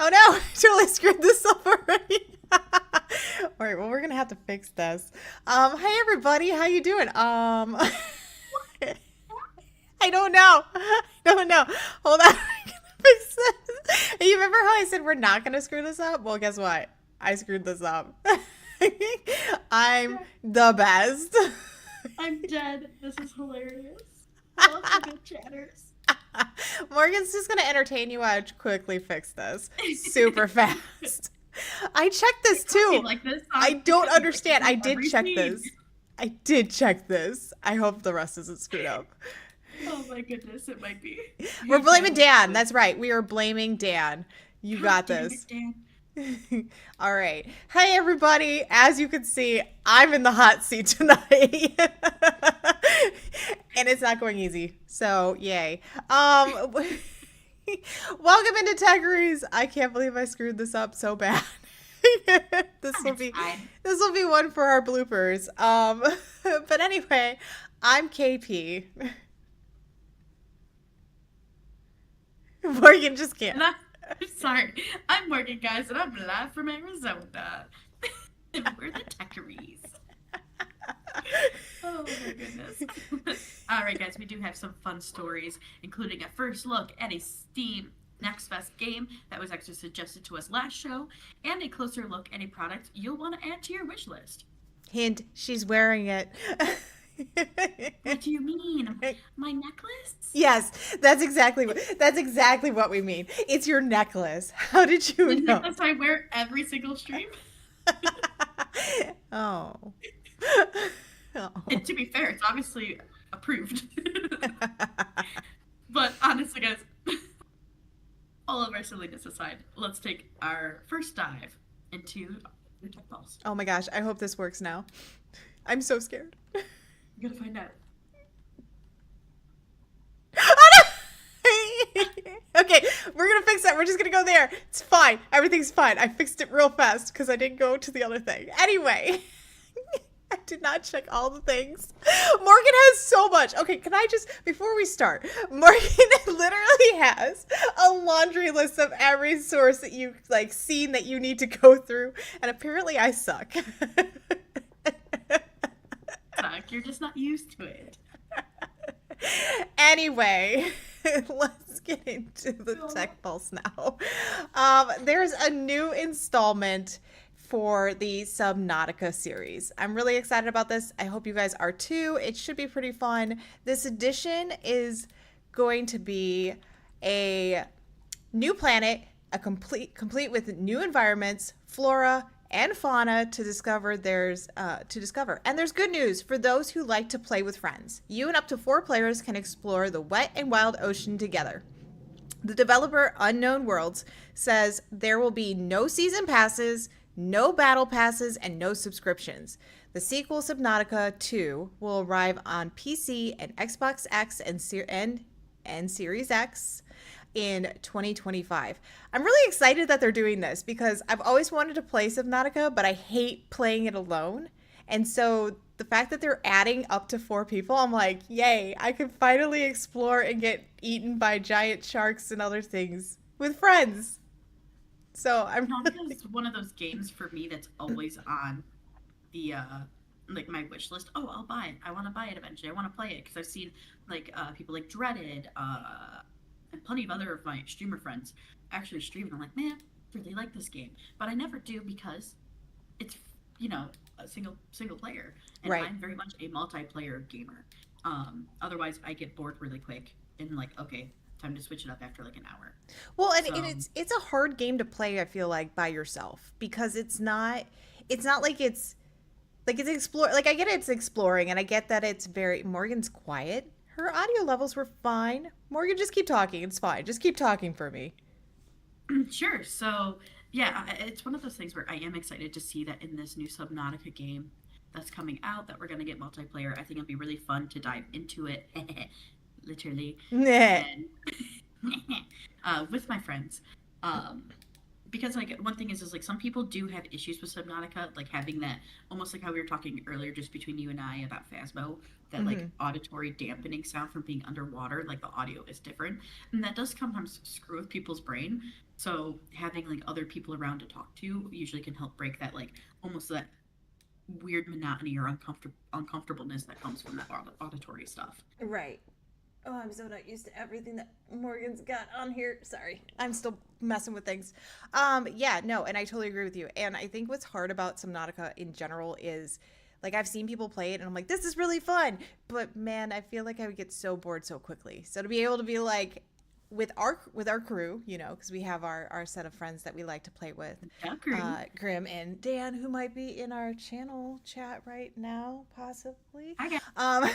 Oh no, I totally screwed this up already. All right, well we're gonna have to fix this. Hey everybody, how you doing? I don't know. I don't know. Hold on, I'm gonna fix this. You remember how I said we're not gonna screw this up? Well, guess what? I screwed this up. I'm the best. I'm dead. This is hilarious. I love the good chatters. Morgan's just gonna entertain you while I quickly fix this super fast. I checked this too. Like this, I don't understand. I did every check scene. this. I did check this. I hope the rest isn't screwed up. Oh my goodness, it might be. We're blaming Dan. That's right. We are blaming Dan. You got Damn it, this. Dan. All right. Hey, everybody. As you can see, I'm in the hot seat tonight. And it's not going easy. So, yay. Welcome into Techeries. I can't believe I screwed this up so bad. This will be one for our bloopers. But anyway, I'm KP. Morgan just can't. I'm sorry. I'm Morgan, guys, and I'm live from Arizona. And we're the Techeries. Oh my goodness. Alright, guys, we do have some fun stories, including a first look at a Steam Next Fest game that was actually suggested to us last show, and a closer look at a product you'll want to add to your wish list. Hint, she's wearing it. What do you mean? My necklace? Yes, that's exactly what we mean. It's your necklace. How did you The know? necklace I wear every single stream. Oh. Oh. And to be fair, it's obviously approved. But honestly, guys, all of our silliness aside, let's take our first dive into the tech balls. Oh my gosh, I hope this works now. I'm so scared. I'm gonna find out. Okay, we're gonna fix that. We're just gonna go there. It's fine. Everything's fine. I fixed it real fast because I didn't go to the other thing. Anyway, I did not check all the things. Morgan has so much. Okay, can I just, before we start, Morgan literally has a laundry list of every source that you like seen that you need to go through, and apparently I suck. You're just not used to it. Anyway, let's get into the tech pulse now. There's a new installment for the Subnautica series. I'm really excited about this. I hope you guys are too. It should be pretty fun. This edition is going to be a new planet, complete with new environments, flora, and fauna to discover. And there's good news for those who like to play with friends. You and up to 4 players can explore the wet and wild ocean together. The developer Unknown Worlds says there will be no season passes, no battle passes, and no subscriptions. The sequel Subnautica 2 will arrive on PC and Xbox X and Series X in 2025. I'm really excited that they're doing this because I've always wanted to play Subnautica, but I hate playing it alone. And so the fact that they're adding up to 4 people, I'm like, yay, I can finally explore and get eaten by giant sharks and other things with friends. So I'm Subnautica is one of those games for me that's always on the like my wish list. Oh, I'll buy it. I want to buy it eventually. I want to play it because I've seen like people like Dreaded, and plenty of other of my streamer friends actually stream, and I'm like, man, I really like this game, but I never do because it's a single player, and Right. I'm very much a multiplayer gamer. Otherwise, I get bored really quick, and like, okay, time to switch it up after like an hour. Well, and So it's a hard game to play, I feel like, by yourself because it's not like it's explore, like I get it's exploring and I get that it's very Morgan's quiet. Her audio levels were fine. Morgan, just keep talking. It's fine. Just keep talking for me. sure. So yeah, it's one of those things where I am excited to see that in this new Subnautica game that's coming out, that we're gonna get multiplayer. I think it'll be really fun to dive into it, literally, Nah. and with my friends. Um, because like one thing is like some people do have issues with Subnautica, like having that almost like how we were talking earlier just between you and I about Phasmo, that like Hmm. auditory dampening sound from being underwater, like the audio is different. And that does sometimes screw with people's brain. So having like other people around to talk to usually can help break that like almost that weird monotony or uncomfortableness that comes from that auditory stuff. Right. Oh, I'm so not used to everything that Morgan's got on here. Sorry. I'm still messing with things. Yeah, no, and I totally agree with you. And I think what's hard about Subnautica in general is like I've seen people play it and I'm like, this is really fun. But man, I feel like I would get so bored so quickly. So to be able to be like with our crew, because we have our set of friends that we like to play with, Agree. Grim and Dan, who might be in our channel chat right now, possibly. I got Um,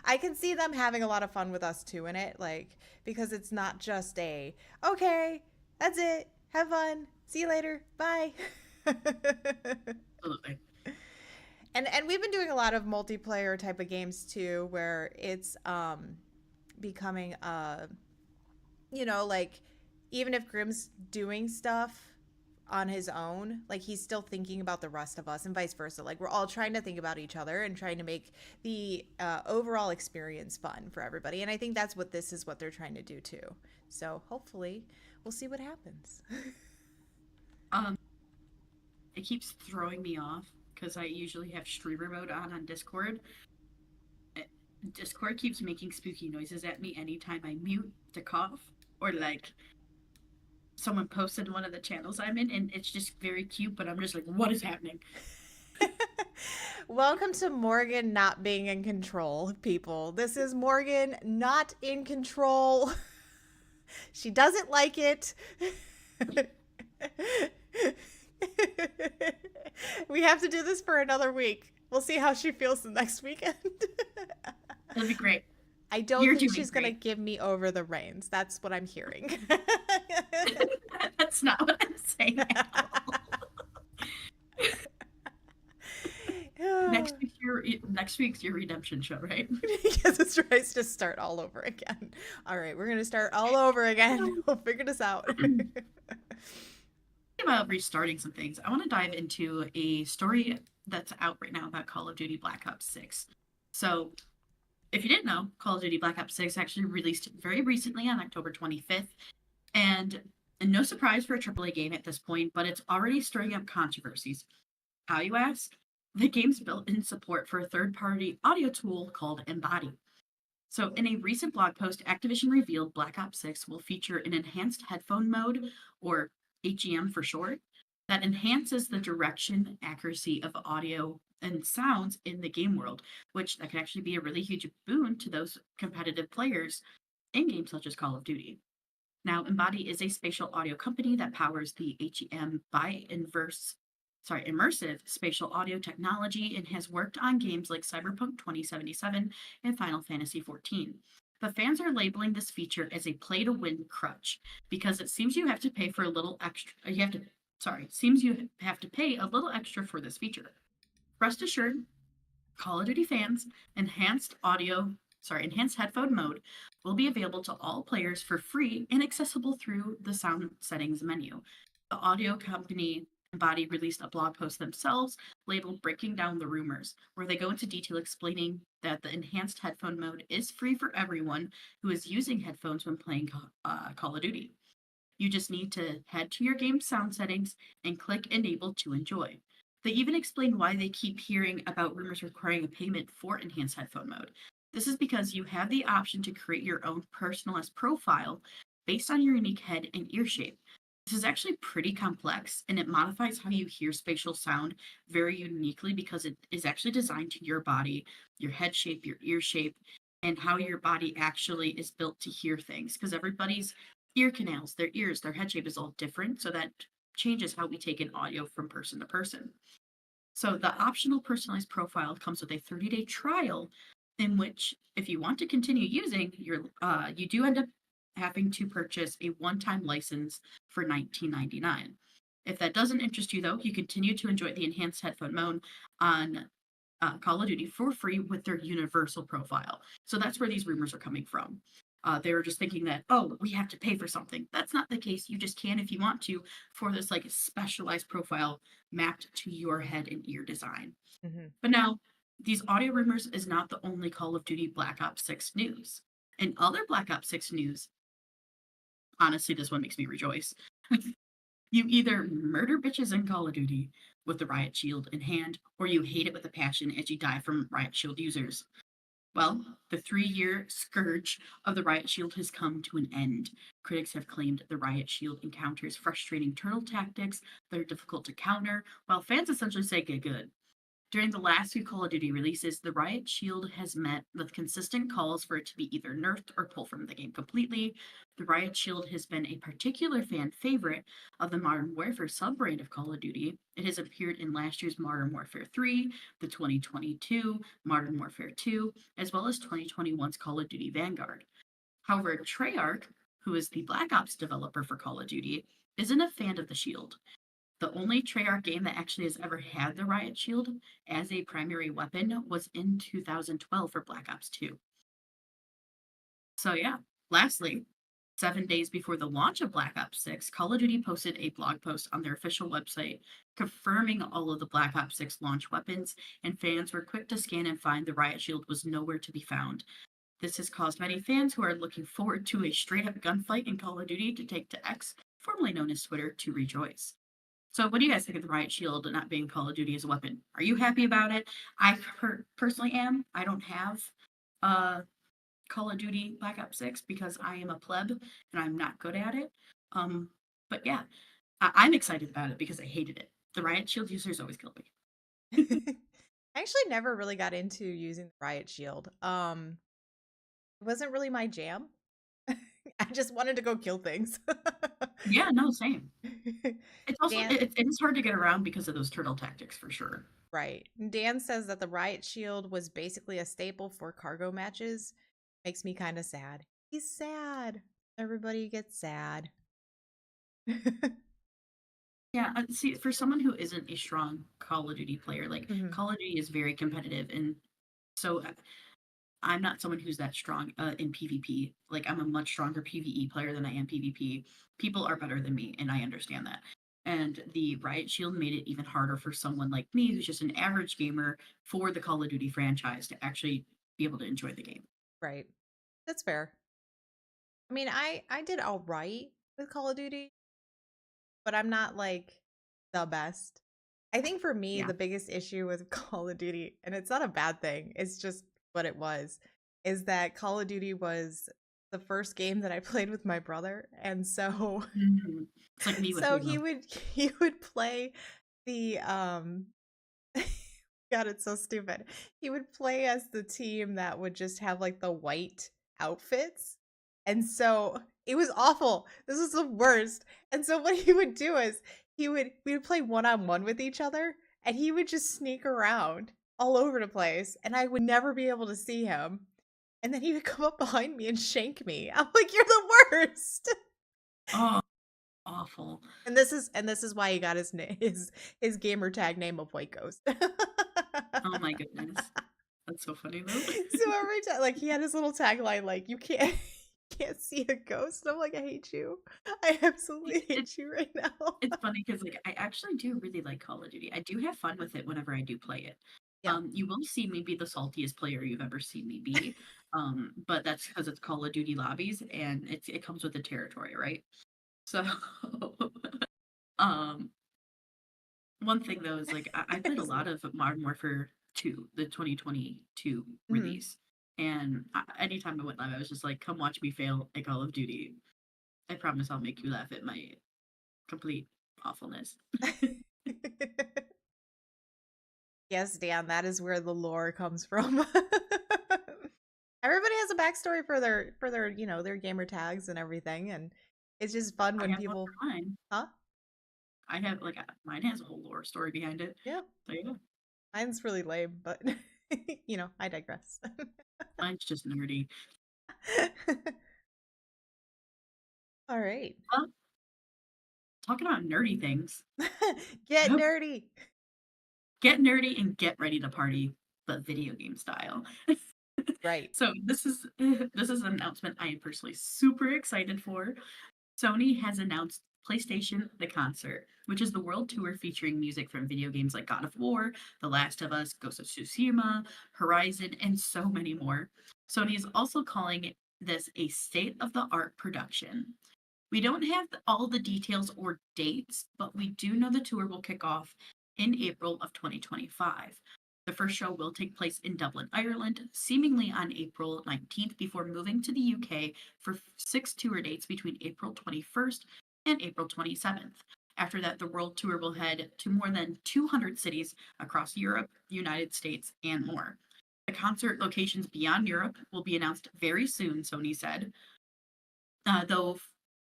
I can see them having a lot of fun with us too in it, like because it's not just a okay, that's it, have fun, see you later, bye. absolutely. And we've been doing a lot of multiplayer type of games too, where it's becoming like even if Grim's doing stuff on his own, like he's still thinking about the rest of us and vice versa. Like we're all trying to think about each other and trying to make the overall experience fun for everybody. And I think that's what they're trying to do too. So hopefully we'll see what happens. Um, it keeps throwing me off because I usually have streamer mode on Discord. Eh, Discord keeps making spooky noises at me anytime I mute to cough or like someone posted one of the channels I'm in, and it's just very cute. But I'm just like, what is happening? Welcome to Morgan not being in control, people. This is Morgan not in control. She doesn't like it. We have to do this for another week. We'll see how she feels the next weekend. It'll be great. I don't You're think doing she's going to great. give me over the reins. That's what I'm hearing. That's not what I'm saying at all. Next week's your redemption show, right? Because it's tries to start all over again. All right, we're going to start all over again. We'll figure this out. About restarting some things, I want to dive into a story that's out right now about Call of Duty Black Ops 6. So, if you didn't know, Call of Duty Black Ops 6 actually released very recently on October 25th. And no surprise for a AAA game at this point, but it's already stirring up controversies. How, you ask? The game's built in support for a third party audio tool called Embody. So, in a recent blog post, Activision revealed Black Ops 6 will feature an enhanced headphone mode, or HEM for short, that enhances the direction accuracy of audio and sounds in the game world, which that can actually be a really huge boon to those competitive players in games such as Call of Duty. Now, Embody is a spatial audio company that powers the HEM by immersive spatial audio technology and has worked on games like Cyberpunk 2077 and Final Fantasy XIV. But fans are labeling this feature as a play to win crutch because it seems you have to pay for a little extra. Seems you have to pay a little extra for this feature. Rest assured, Call of Duty fans, enhanced headphone mode will be available to all players for free and accessible through the sound settings menu. The audio company Embody released a blog post themselves labeled Breaking Down the Rumors, where they go into detail explaining that the enhanced headphone mode is free for everyone who is using headphones when playing Call of Duty. You just need to head to your game sound settings and click Enable to enjoy. They even explain why they keep hearing about rumors requiring a payment for enhanced headphone mode. This is because you have the option to create your own personalized profile based on your unique head and ear shape. This is actually pretty complex and it modifies how you hear spatial sound very uniquely because it is actually designed to your body, your head shape, your ear shape, and how your body actually is built to hear things. Because everybody's ear canals, their ears, their head shape is all different. So that changes how we take in audio from person to person. So the optional personalized profile comes with a 30-day trial in which if you want to continue using you do end up having to purchase a one-time license for $19.99. If that doesn't interest you though, you continue to enjoy the enhanced headphone mode on Call of Duty for free with their universal profile. So that's where these rumors are coming from. They were just thinking that, oh, we have to pay for something. That's not the case. You just can if you want to for this like specialized profile mapped to your head and ear design. Mhm. But now, these audio rumors is not the only Call of Duty Black Ops 6 news. And other Black Ops 6 news, honestly, this one makes me rejoice. You either murder bitches in Call of Duty with the Riot Shield in hand, or you hate it with a passion as you die from Riot Shield users. Well, the 3-year scourge of the Riot Shield has come to an end. Critics have claimed the Riot Shield encounters frustrating turtle tactics that are difficult to counter, while fans essentially say get good. During the last few Call of Duty releases, the Riot Shield has met with consistent calls for it to be either nerfed or pulled from the game completely. The Riot Shield has been a particular fan favorite of the Modern Warfare sub-brand of Call of Duty. It has appeared in last year's Modern Warfare 3, the 2022 Modern Warfare 2, as well as 2021's Call of Duty Vanguard. However, Treyarch, who is the Black Ops developer for Call of Duty, isn't a fan of the Shield. The only Treyarch game that actually has ever had the Riot Shield as a primary weapon was in 2012 for Black Ops 2. So, yeah, lastly, 7 days before the launch of Black Ops 6, Call of Duty posted a blog post on their official website confirming all of the Black Ops 6 launch weapons, and fans were quick to scan and find the Riot Shield was nowhere to be found. This has caused many fans who are looking forward to a straight up gunfight in Call of Duty to take to X, formerly known as Twitter, to rejoice. So, what do you guys think of the Riot Shield not being Call of Duty as a weapon? Are you happy about it? I personally am. I don't have uh, Call of Duty Black Ops 6 because I am a pleb and I'm not good at it. Um, but yeah, I'm excited about it because I hated it. The Riot Shield users always kill me. I actually never really got into using the Riot Shield. It wasn't really my jam. I just wanted to go kill things. Yeah, no, same. It's also Dan, it is hard to get around because of those turtle tactics for sure. right. Dan says that the Riot Shield was basically a staple for cargo matches. Makes me kind of sad. He's sad. Everybody gets sad. Yeah, see, for someone who isn't a strong Call of Duty player, like Mhm. Call of Duty is very competitive, and so I'm not someone who's that strong in PvP. Like I'm a much stronger PvE player than I am PvP. People are better than me, and I understand that. And the Riot Shield made it even harder for someone like me, who's just an average gamer for the Call of Duty franchise, to actually be able to enjoy the game. Right. That's fair. I mean, I did all right with Call of Duty, but I'm not like the best. I think for me, Yeah. the biggest issue with Call of Duty, and it's not a bad thing, it's just what it was, is that Call of Duty was the first game that I played with my brother. And so Mhm. It's like me with so Halo. he would play the God, it's so stupid. He would play as the team that would just have like the white outfits. And so it was awful. This was the worst. And so what he would do is we would play one-on-one with each other, and he would just sneak around all over the place and I would never be able to see him. And then he would come up behind me and shank me. I'm like, "You're the worst." Oh, awful. And this is why he got his gamer tag name of White Ghost. Oh my goodness. That's so funny though. So every time, like, he had his little tagline, like, "You can't can't see a ghost." And I'm like, "I hate you. I absolutely It, hate you right now." it's funny because like I actually do really like Call of Duty. I do have fun with it whenever I do play it. Yeah. You will see me be the saltiest player you've ever seen me be. But that's because it's Call of Duty lobbies and it comes with the territory, right? So um one thing though is like I played a lot of Modern Warfare 2, the 2022 Mhm. release. And anytime I went live, I was just like, come watch me fail at Call of Duty. I promise I'll make you laugh at my complete awfulness. Yes, Dan, that is where the lore comes from. Everybody has a backstory for their, their gamer tags and everything, and it's just fun I when have one people. for mine. Huh? I have like mine has a whole lore story behind it. Yeah. So yeah, Mine's really lame, but I digress. mine's just nerdy. All right. Well, talking about nerdy things, I Get hope nerdy. get nerdy and get ready to party, but video game style. Right. So this is an announcement I am personally super excited for. Sony has announced PlayStation The Concert, which is the world tour featuring music from video games like God of War, The Last of Us, Ghost of Tsushima, Horizon, and so many more. Sony is also calling this a state of the art production. We don't have all the details or dates, but we do know the tour will kick off in April of 2025. The first show will take place in Dublin, Ireland, seemingly on April 19th, before moving to the UK for 6 tour dates between April 21st and April 27th. After that, the world tour will head to more than 200 cities across Europe, the United States, and more. The concert locations beyond Europe will be announced very soon, Sony said. Though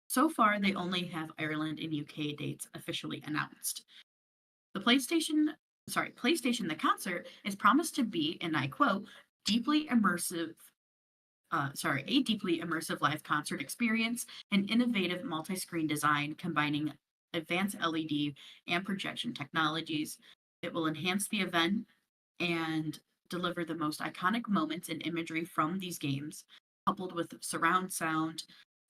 so far they only have Ireland and UK dates officially announced. The PlayStation The Concert is promised to be, and I quote, deeply immersive. A deeply immersive live concert experience, an innovative multi-screen design combining advanced LED and projection technologies. It will enhance the event and deliver the most iconic moments and imagery from these games, coupled with surround sound.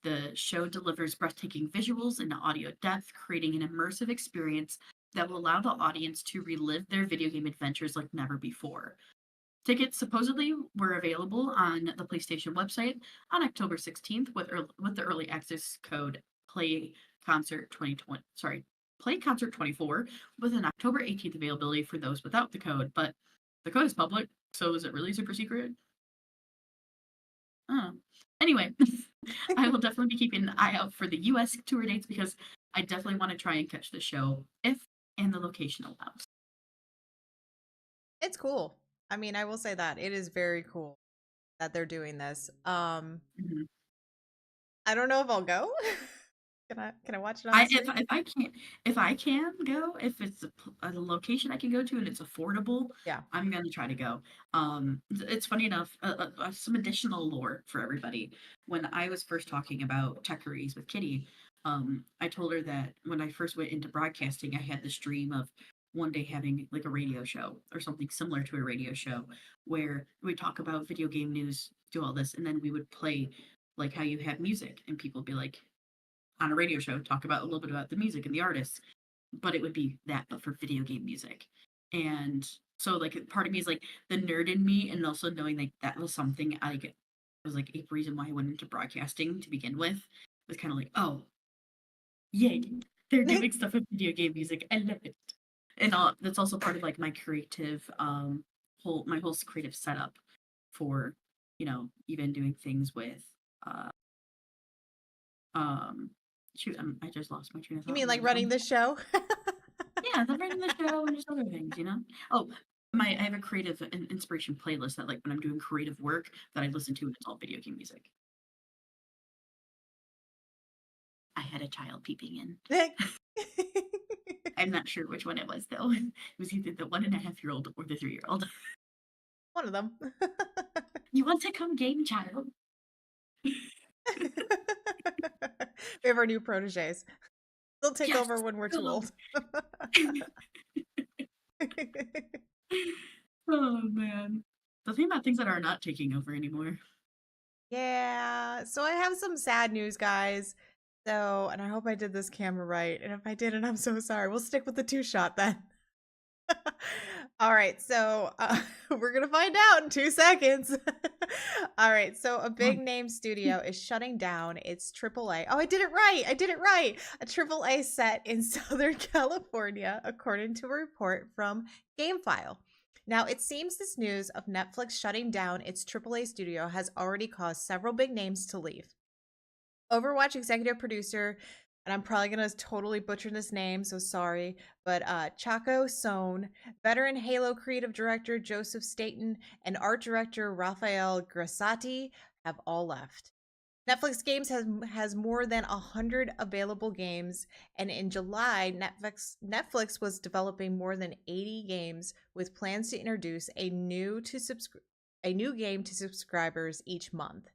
The show delivers breathtaking visuals and audio depth, creating an immersive experience that will allow the audience to relive their video game adventures like never before. Tickets supposedly were available on the PlayStation website on October 16th with the early access code Play Concert 2020. Sorry, Play Concert 24 with an October 18th availability for those without the code. But the code is public, so is it really super secret? Oh. Anyway, I will definitely be keeping an eye out for the US tour dates because I definitely want to try and catch the show if and the location allows. It's cool. I mean, I will say that it is very cool that they're doing this. Mhm. I don't know if I'll go. Can I watch it on I the stream? if I can go, if it's a location I can go to and it's affordable, Yeah. I'm gonna try to go. It's funny enough, some additional lore for everybody. When I was first talking about Techeries with Kitty, I told her that when I first went into broadcasting, I had this dream of one day having like a radio show or something similar to a radio show where we talk about video game news, do all this, and then we would play like how you have music and people would be like, on a radio show talk about a little bit about the music and the artists, but it would be that but for video game music. And so like part of me is like the nerd in me, and also knowing like that was something I like, was like a reason why I went into broadcasting to begin with, was kind of like, oh yay, they're doing stuff with video game music, I love it. And that's also part of like my creative whole creative setup for, even doing things with uh um shoot, I just lost my train of You thought mean where I like was running going. the show? Yeah, the writing the show and just other things. Oh, I have a creative inspiration playlist that like when I'm doing creative work that I listen to and it's all video game music. I had a child peeping in. I'm not sure which one it was though. It was either the 1.5-year-old or the 3-year-old. One of them. You want to come game, child? We have our new proteges. They'll take Yes. over when we're too Go. old. Oh man. The thing about things that are not taking over anymore. Yeah, so I have some sad news, guys. So, and I hope I did this camera right. And if I didn't, I'm so sorry. We'll stick with the 2-shot then. All right, so we're gonna find out in 2 seconds. All right, so a big name studio is shutting down its AAA. Oh, I did it right. I did it right. A AAA set in Southern California, according to a report from GameFile. Now, it seems this news of Netflix shutting down its AAA studio has already caused several big names to leave. Overwatch executive producer, and I'm probably gonna totally butcher this name, so sorry, but Chaco Sohn, veteran Halo creative director Joseph Staten, and art director Rafael Grassati have all left. Netflix Games has more than 100 available games, and in July, Netflix was developing more than 80 games with plans to introduce a new game to subscribers each month.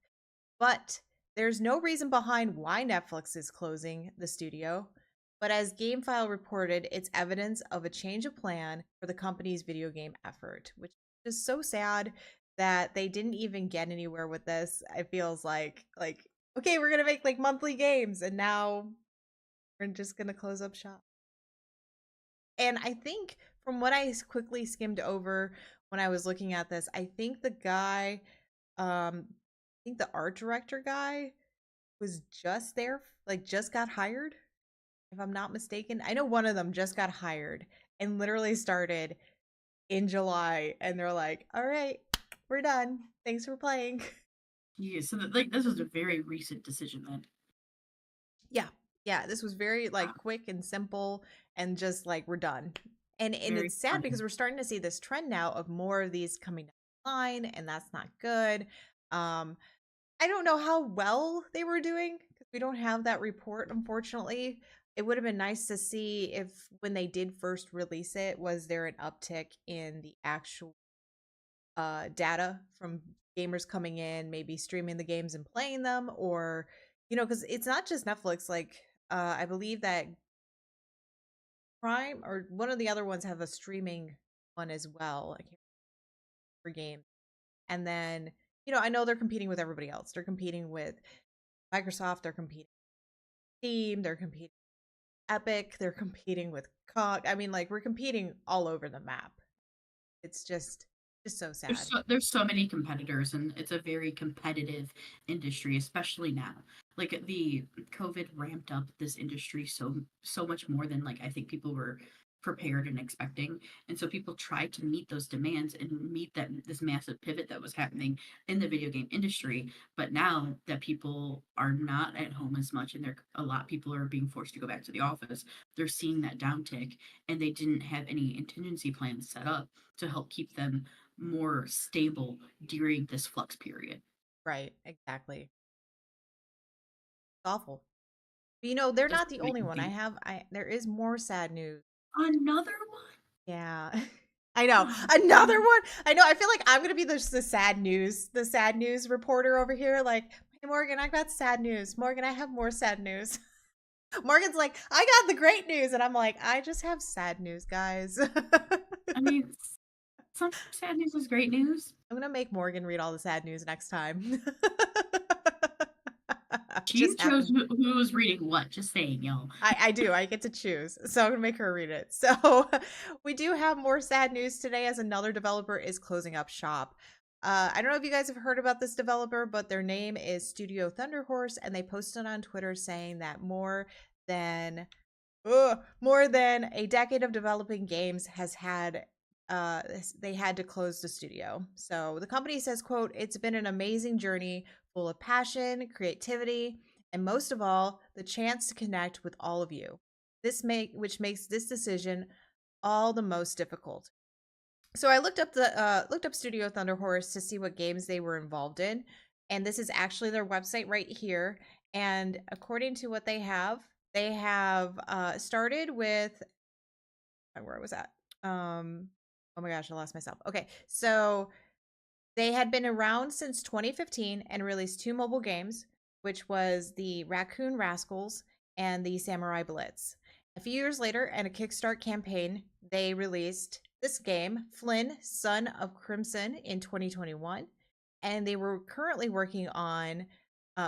But there's no reason behind why Netflix is closing the studio. But as GameFile reported, it's evidence of a change of plan for the company's video game effort, which is so sad that they didn't even get anywhere with this. It feels like okay, we're gonna make like monthly games, and now we're just gonna close up shop. And I think from what I quickly skimmed over when I was looking at this, I think the guy, I think the art director guy was just there, like just got hired, if I'm not mistaken. I know one of them just got hired and literally started in July, and they're like, "All right, we're done. Thanks for playing." Yeah, so like this was a very recent decision then. Yeah. Yeah, this was very Wow, like quick and simple and just like we're done. And very it's sad because sudden. we're starting to see this trend now of more of these coming down the line, and that's not good. Um I don't know how well they were doing because we don't have that report, unfortunately. It would have been nice to see if when they did first release it, was there an uptick in the actual data from gamers coming in, maybe streaming the games and playing them, or because it's not just Netflix. Like I believe that Prime or one of the other ones have a streaming one as well. I can't remember games. And then I know they're competing with everybody else. They're competing with Microsoft. They're competing with Steam. They're competing with Epic. They're competing with COG. I mean, like we're competing all over the map. It's just so sad. There's so many competitors, and it's a very competitive industry, especially now. Like the COVID ramped up this industry so much more than like I think people were prepared and expecting. And so people tried to meet those demands and meet that this massive pivot that was happening in the video game industry. But now that people are not at home as much, and a lot of people are being forced to go back to the office, they're seeing that downtick, and they didn't have any contingency plans set up to help keep them more stable during this flux period. Right? Exactly. It's awful. But, they're Just not the wait only and one. see. I there is more sad news. Another one? Yeah. I know. Oh, Another man. one. I know. I feel like I'm gonna be the sad news reporter over here. Like, hey Morgan, I got sad news. Morgan, I have more sad news. Morgan's like, I got the great news, and I'm like, I just have sad news, guys. I mean, some sad news is great news. I'm gonna make Morgan read all the sad news next time. She Just chose happen. who was reading what. Just saying, y'all. I do. I get to choose. So I'm going to make her read it. So we do have more sad news today as another developer is closing up shop. I don't know if you guys have heard about this developer, but their name is Studio Thunderhorse, and they posted on Twitter saying that than more than a decade of developing games has had they had to close the studio. So the company says, quote, "It's been an amazing journey full of passion, creativity, and most of all, the chance to connect with all of you. Which makes this decision all the most difficult." So I looked up Studio Thunderhorse to see what games they were involved in, and this is actually their website right here. And according to what they have started with where was that? Oh my gosh, I lost myself. Okay, so they had been around since 2015 and released two mobile games, which was the Raccoon Rascals and the Samurai Blitz. A few years later, and a Kickstart campaign, they released this game, Flynn, Son of Crimson, in 2021. And they were currently working on,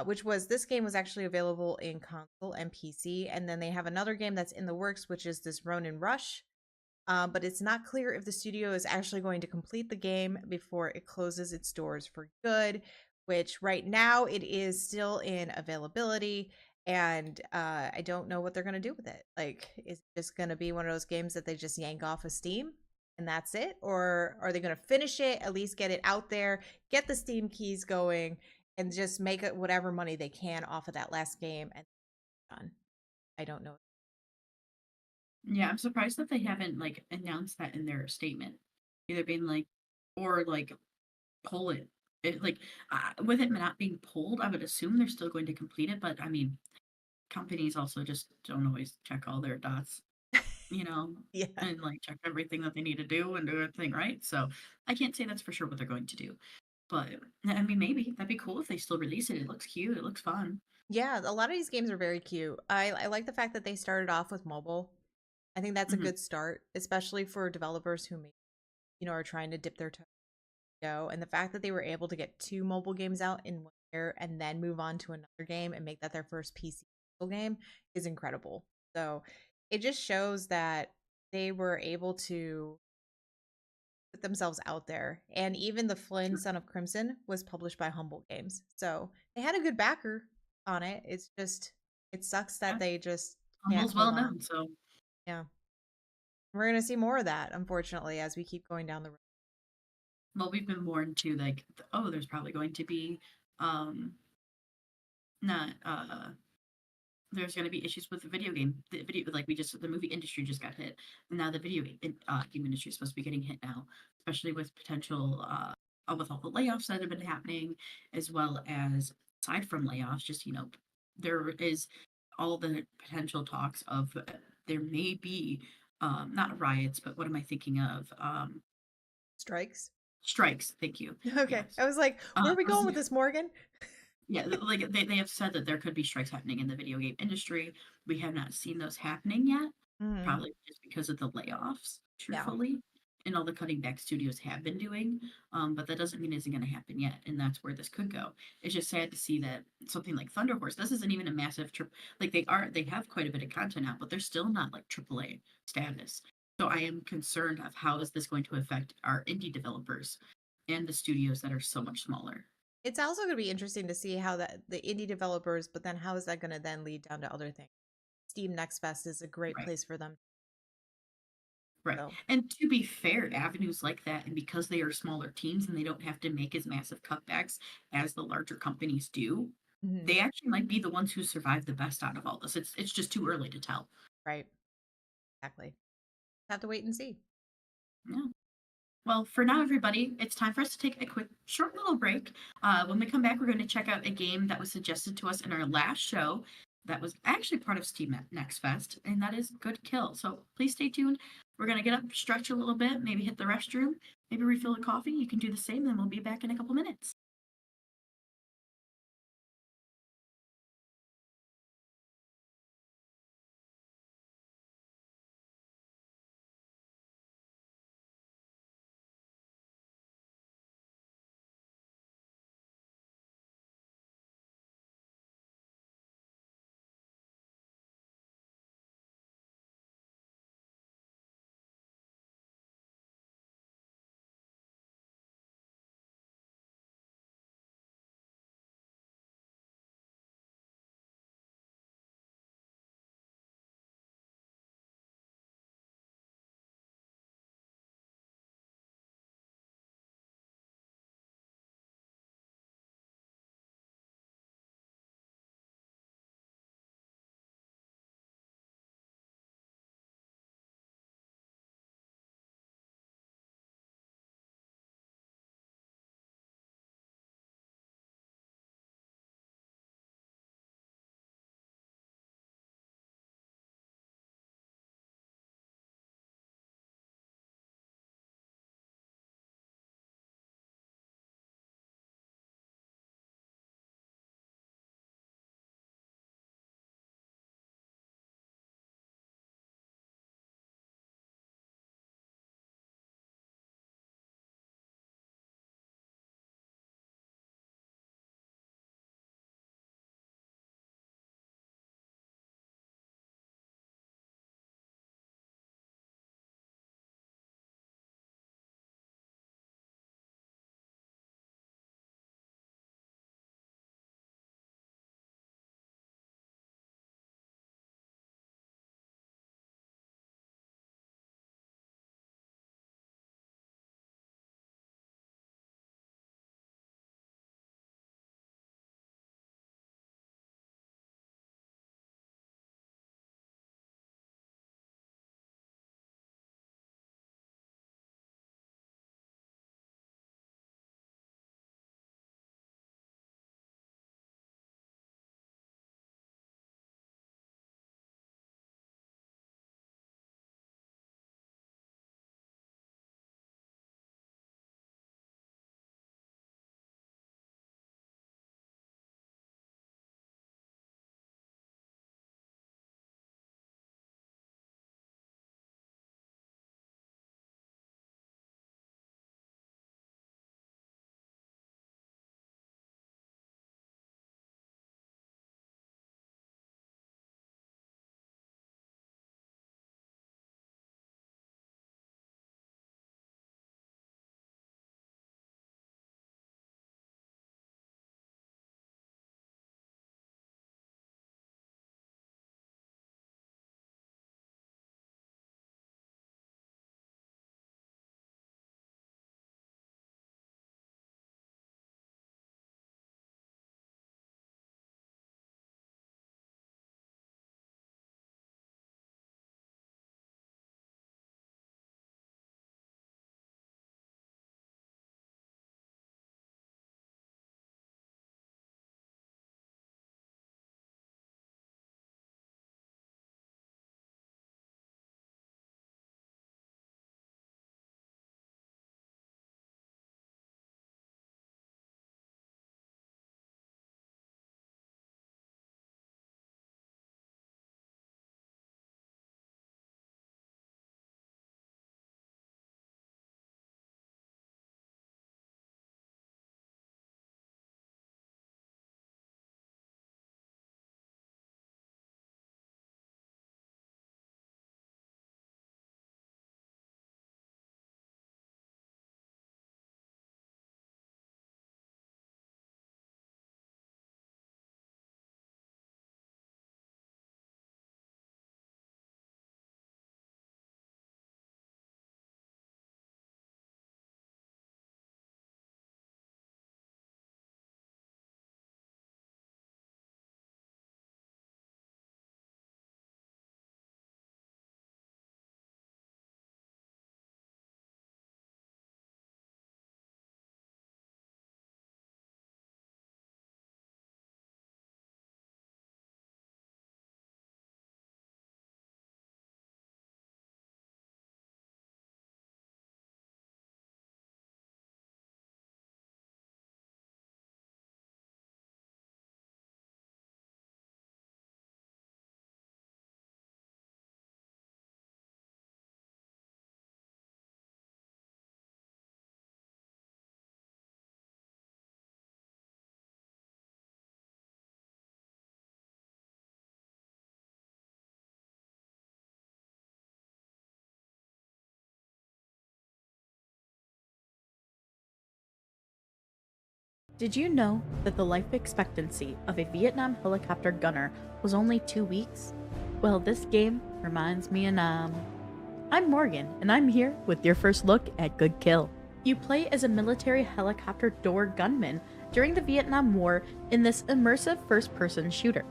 this game was actually available in console and PC. And then they have another game that's in the works, which is this Ronin Rush, but it's not clear if the studio is actually going to complete the game before it closes its doors for good, which right now it is still in availability. And I don't know what they're going to do with it. Like, is it just going to be one of those games that they just yank off of Steam and that's it? Or are they going to finish it, at least get it out there, get the Steam keys going, and just make it whatever money they can off of that last game and done? I don't know. Yeah, I'm surprised that they haven't like announced that in their statement. Either being like, or like pull it. With it not being pulled, I would assume they're still going to complete it. But I mean, companies also just don't always check all their dots, you know, Yeah. and like check everything that they need to do and do everything right. So I can't say that's for sure what they're going to do. But I mean, maybe that'd be cool if they still release it. It looks cute. It looks fun. Yeah, a lot of these games are very cute. I like the fact that they started off with mobile. I think that's a Hmm. good start, especially for developers who are trying to dip their toe. go, and the fact that they were able to get two mobile games out in 1 year and then move on to another game and make that their first PC game is incredible. So it just shows that they were able to put themselves out there. And even the Flynn True. Son of Crimson was published by Humble Games. So they had a good backer on it. It's just it sucks that Yeah. they just can't Humble's hold well on. known, so Yeah. We're gonna see more of that, unfortunately, as we keep going down the road. well, we've been warned too, like, oh, there's probably going to be um not there's going to be issues with the video, like we just the movie industry just got hit, and now the game industry is supposed to be getting hit now, especially with potential with all the layoffs that have been happening, as well as aside from layoffs, just there is all the potential talks of there may be not riots, but what am I thinking of? Strikes. Strikes. Thank you. Okay. Yes. I was like, where are we I was going with this, Morgan? Yeah, like they have said that there could be strikes happening in the video game industry. We have not seen those happening yet, Hmm. probably just because of the layoffs, Yeah. truthfully, and all the cutting back studios have been doing. But that doesn't mean it isn't going to happen yet, and that's where this could go. It's just sad to see that something like Thunder Horse, this isn't even a massive trip. Like they have quite a bit of content out, but they're still not like AAA status. So I am concerned of how is this going to affect our indie developers and the studios that are so much smaller. It's also going to be interesting to see how that the indie developers, but then how is that going to then lead down to other things? Steam Next Fest is a great Right. place for them. Right. So, And to be fair, avenues like that, and because they are smaller teams and they don't have to make as massive cutbacks as the larger companies do, mhm, they actually might be the ones who survive the best out of all this. It's just too early to tell. right, exactly. Have to wait and see. Yeah. Well, for now, everybody, it's time for us to take a quick, short little break. When we come back, we're going to check out a game that was suggested to us in our last show that was actually part of Steam Next Fest, and that is Good Kill. So please stay tuned. We're going to get up, stretch a little bit, maybe hit the restroom, maybe refill a coffee. You can do the same, and we'll be back in a couple minutes. Did you know that the life expectancy of a Vietnam helicopter gunner was only 2 weeks? Well, this game reminds me of Nam. I'm Morgan, and I'm here with your first look at Good Kill. You play as a military helicopter door gunman during the Vietnam War in this immersive first-person shooter.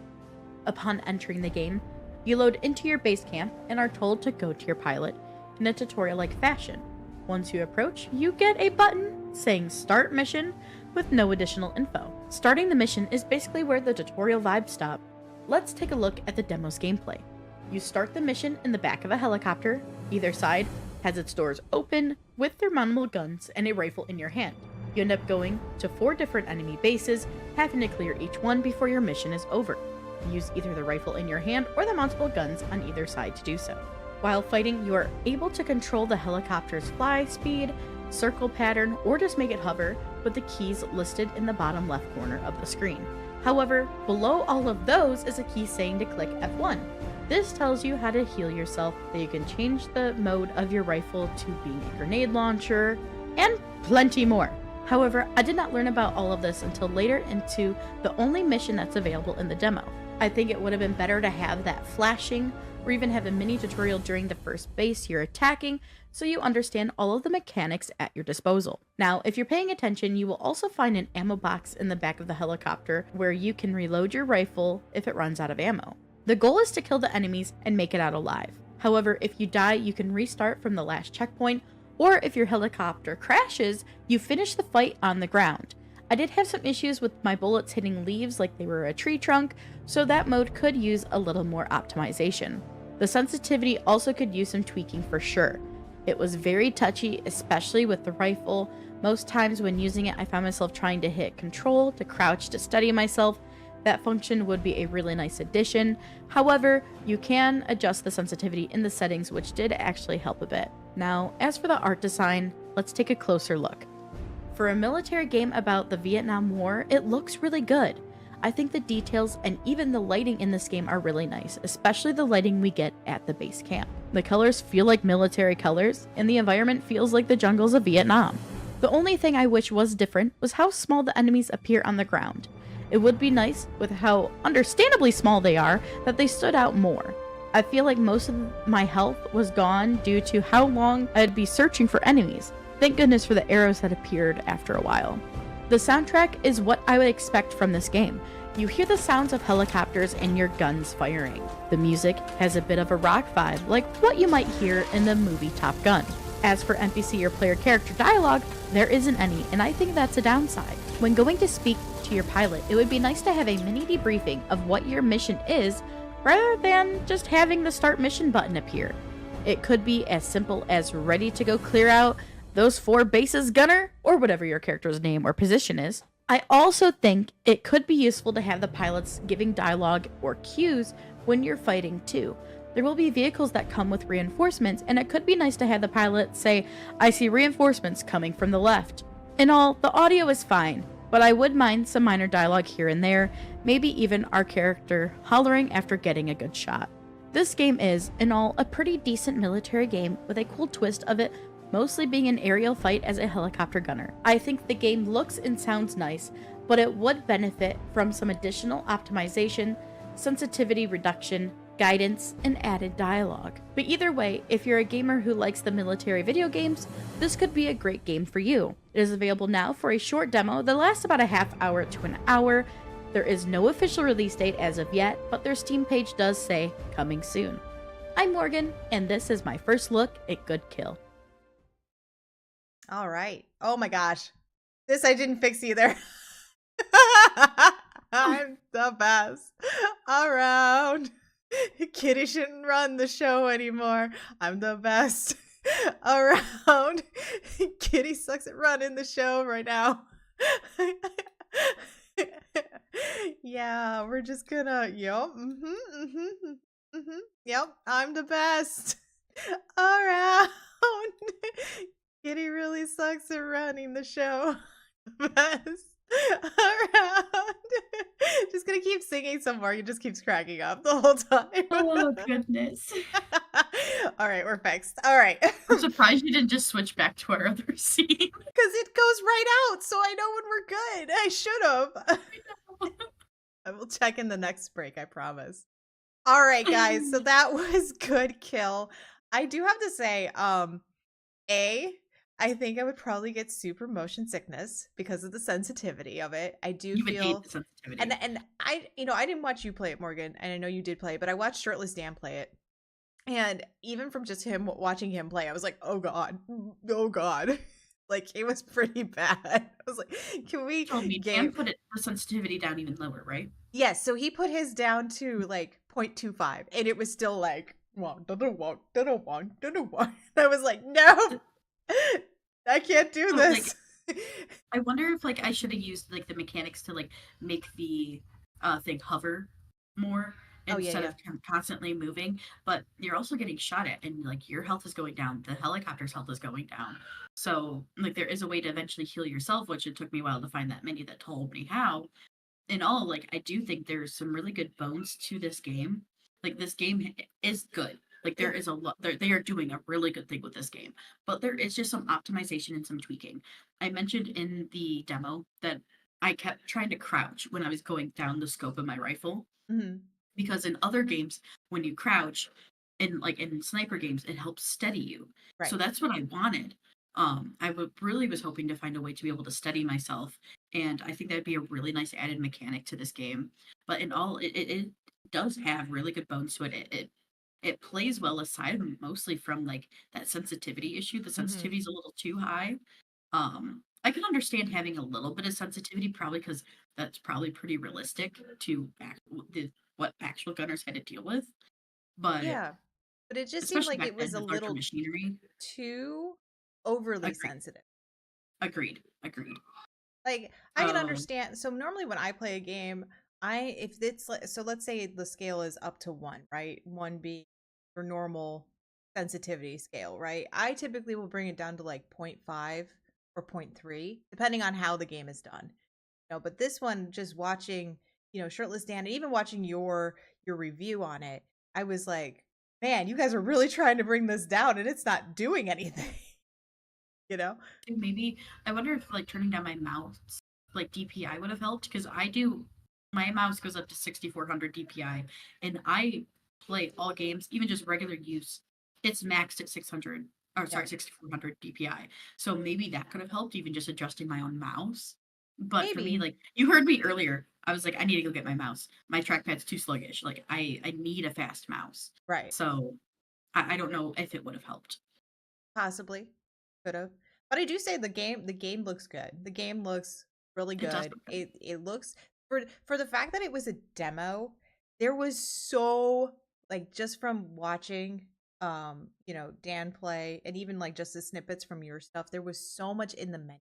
Upon entering the game, you load into your base camp and are told to go to your pilot in a tutorial-like fashion. Once you approach, you get a button saying Start Mission with no additional info. Starting the mission is basically where the tutorial vibes stop. Let's take a look at the demo's gameplay. You start the mission in the back of a helicopter. Either side has its doors open with their mountable guns and a rifle in your hand. You end up going to 4 different enemy bases, having to clear each one before your mission is over. Use either the rifle in your hand or the mountable guns on either side to do so. While fighting, you are able to control the helicopter's fly speed, circle pattern, or just make it hover with the keys listed in the bottom left corner of the screen. However, below all of those is a key saying to click F1. This tells you how to heal yourself, that you can change the mode of your rifle to being a grenade launcher, and plenty more. However, I did not learn about all of this until later into the only mission that's available in the demo. I think it would have been better to have that flashing, or even have a mini tutorial during the first base you're attacking, so you understand all of the mechanics at your disposal. Now, if you're paying attention, you will also find an ammo box in the back of the helicopter where you can reload your rifle if it runs out of ammo. The goal is to kill the enemies and make it out alive. However, if you die, you can restart from the last checkpoint, or if your helicopter crashes, you finish the fight on the ground. I did have some issues with my bullets hitting leaves like they were a tree trunk, so that mode could use a little more optimization. The sensitivity also could use some tweaking for sure. It was very touchy, especially with the rifle. Most times when using it, I found myself trying to hit control to crouch to steady myself. That function would be a really nice addition. However, you can adjust the sensitivity in the settings, which did actually help a bit. Now, as for the art design, let's take a closer look. For a military game about the Vietnam War, it looks really good. I think the details and even the lighting in this game are really nice, especially the lighting we get at the base camp. The colors feel like military colors, and the environment feels like the jungles of Vietnam. The only thing I wish was different was how small the enemies appear on the ground. It would be nice, with how understandably small they are, that they stood out more. I feel like most of my health was gone due to how long I'd be searching for enemies. Thank goodness for the arrows that appeared after a while. The soundtrack is what I would expect from this game. You hear the sounds of helicopters and your guns firing. The music has a bit of a rock vibe, like what you might hear in the movie Top Gun. As for NPC or player character dialogue, there isn't any, and I think that's a downside. When going to speak to your pilot, it would be nice to have a mini debriefing of what your mission is, rather than just having the start mission button appear. It could be as simple as ready to go clear out those 4 bases, gunner, or whatever your character's name or position is. I also think it could be useful to have the pilots giving dialogue or cues when you're fighting too. There will be vehicles that come with reinforcements, and it could be nice to have the pilot say, "I see reinforcements coming from the left." In all, the audio is fine, but I would mind some minor dialogue here and there, maybe even our character hollering after getting a good shot. This game is, in all, a pretty decent military game with a cool twist of it mostly being an aerial fight as a helicopter gunner. I think the game looks and sounds nice, but it would benefit from some additional optimization, sensitivity reduction, guidance, and added dialogue. But either way, if you're a gamer who likes the military video games, this could be a great game for you. It is available now for a short demo that lasts about a half hour to an hour. There is no official release date as of yet, but their Steam page does say coming soon. I'm Morgan, and this is my first look at Good Kill. All right. Oh my gosh. This I didn't fix either. I'm the best around. Kitty shouldn't run the show anymore. I'm the best around. Kitty sucks at running the show right now. Yeah, we're just gonna, yep, I'm the best around. Kitty really sucks at running the show. Best around. Just gonna keep singing some more. You just keeps cracking up the whole time. Oh goodness. All right, we're fixed. All right. I'm surprised you didn't just switch back to our other scene. Because it goes right out, so I know when we're good. I should have. I will check in the next break, I promise. All right, guys. So that was Good Kill. I do have to say, I think I would probably get super motion sickness because of the sensitivity of it. I do You would hate feel, the sensitivity. and I didn't watch you play it, Morgan, and I know you did play it, but I watched Shirtless Dan play it. And even from just him watching him play, I was like, oh God, oh God. Like, it was pretty bad. I was like, can we told me game? Dan put the sensitivity down even lower, right? Yes, so he put his down to like 0.25, and it was still like, one, one. I was like, no, I can't do So, this. I wonder if like I should have used like the mechanics to like make the thing hover more Oh, yeah, instead yeah. of constantly moving. But you're also getting shot at, and like your health is going down. The helicopter's health is going down. So like there is a way to eventually heal yourself, which it took me a while to find that menu that told me how. In all, like I do think there's some really good bones to this game. Like this game is good. Like there is a lot. They are doing a really good thing with this game, but there is just some optimization and some tweaking. I mentioned in the demo that I kept trying to crouch when I was going down the scope of my rifle Mhm. because in other games, when you crouch, in like in sniper games, it helps steady you. Right. So that's what I wanted. Really was hoping to find a way to be able to steady myself, and I think that'd be a really nice added mechanic to this game. But in all, it does have really good bones to it. It plays well aside mostly from like that sensitivity issue. The Mhm. sensitivity is a little too high. I can understand having a little bit of sensitivity, probably because that's probably pretty realistic to what actual gunners had to deal with. But Yeah, but it just seemed especially like back it then was a with larger little machinery. too overly Agreed. sensitive. Agreed. Like, I can Um, understand. So normally when I play a game, if it's like, so let's say the scale is up to 1, right? 1 being for normal sensitivity scale, right? I typically will bring it down to like 0.5 or 0.3, depending on how the game is done. But this one, just watching, Shirtless Dan, and even watching your review on it, I was like, man, you guys are really trying to bring this down, and it's not doing anything. You know? maybe I wonder if like turning down my mouse like DPI would have helped because I do my mouse goes up to 6400 DPI and I play all games, even just regular use. It's maxed at 600 or Yeah. sorry 6400 DPI. So maybe that could have helped even just adjusting my own mouse. But for me, Maybe. like you heard me earlier, I was like, I need to go get my mouse. My trackpad's too sluggish. Like I need a fast mouse. Right. So I don't know if it would have helped. Possibly. Could have. But I do say the game looks good. The game looks really It does good. look good. It looks, for the fact that it was a demo, there was so, like, just from watching Dan play, and even like just the snippets from your stuff, there was so much in the menu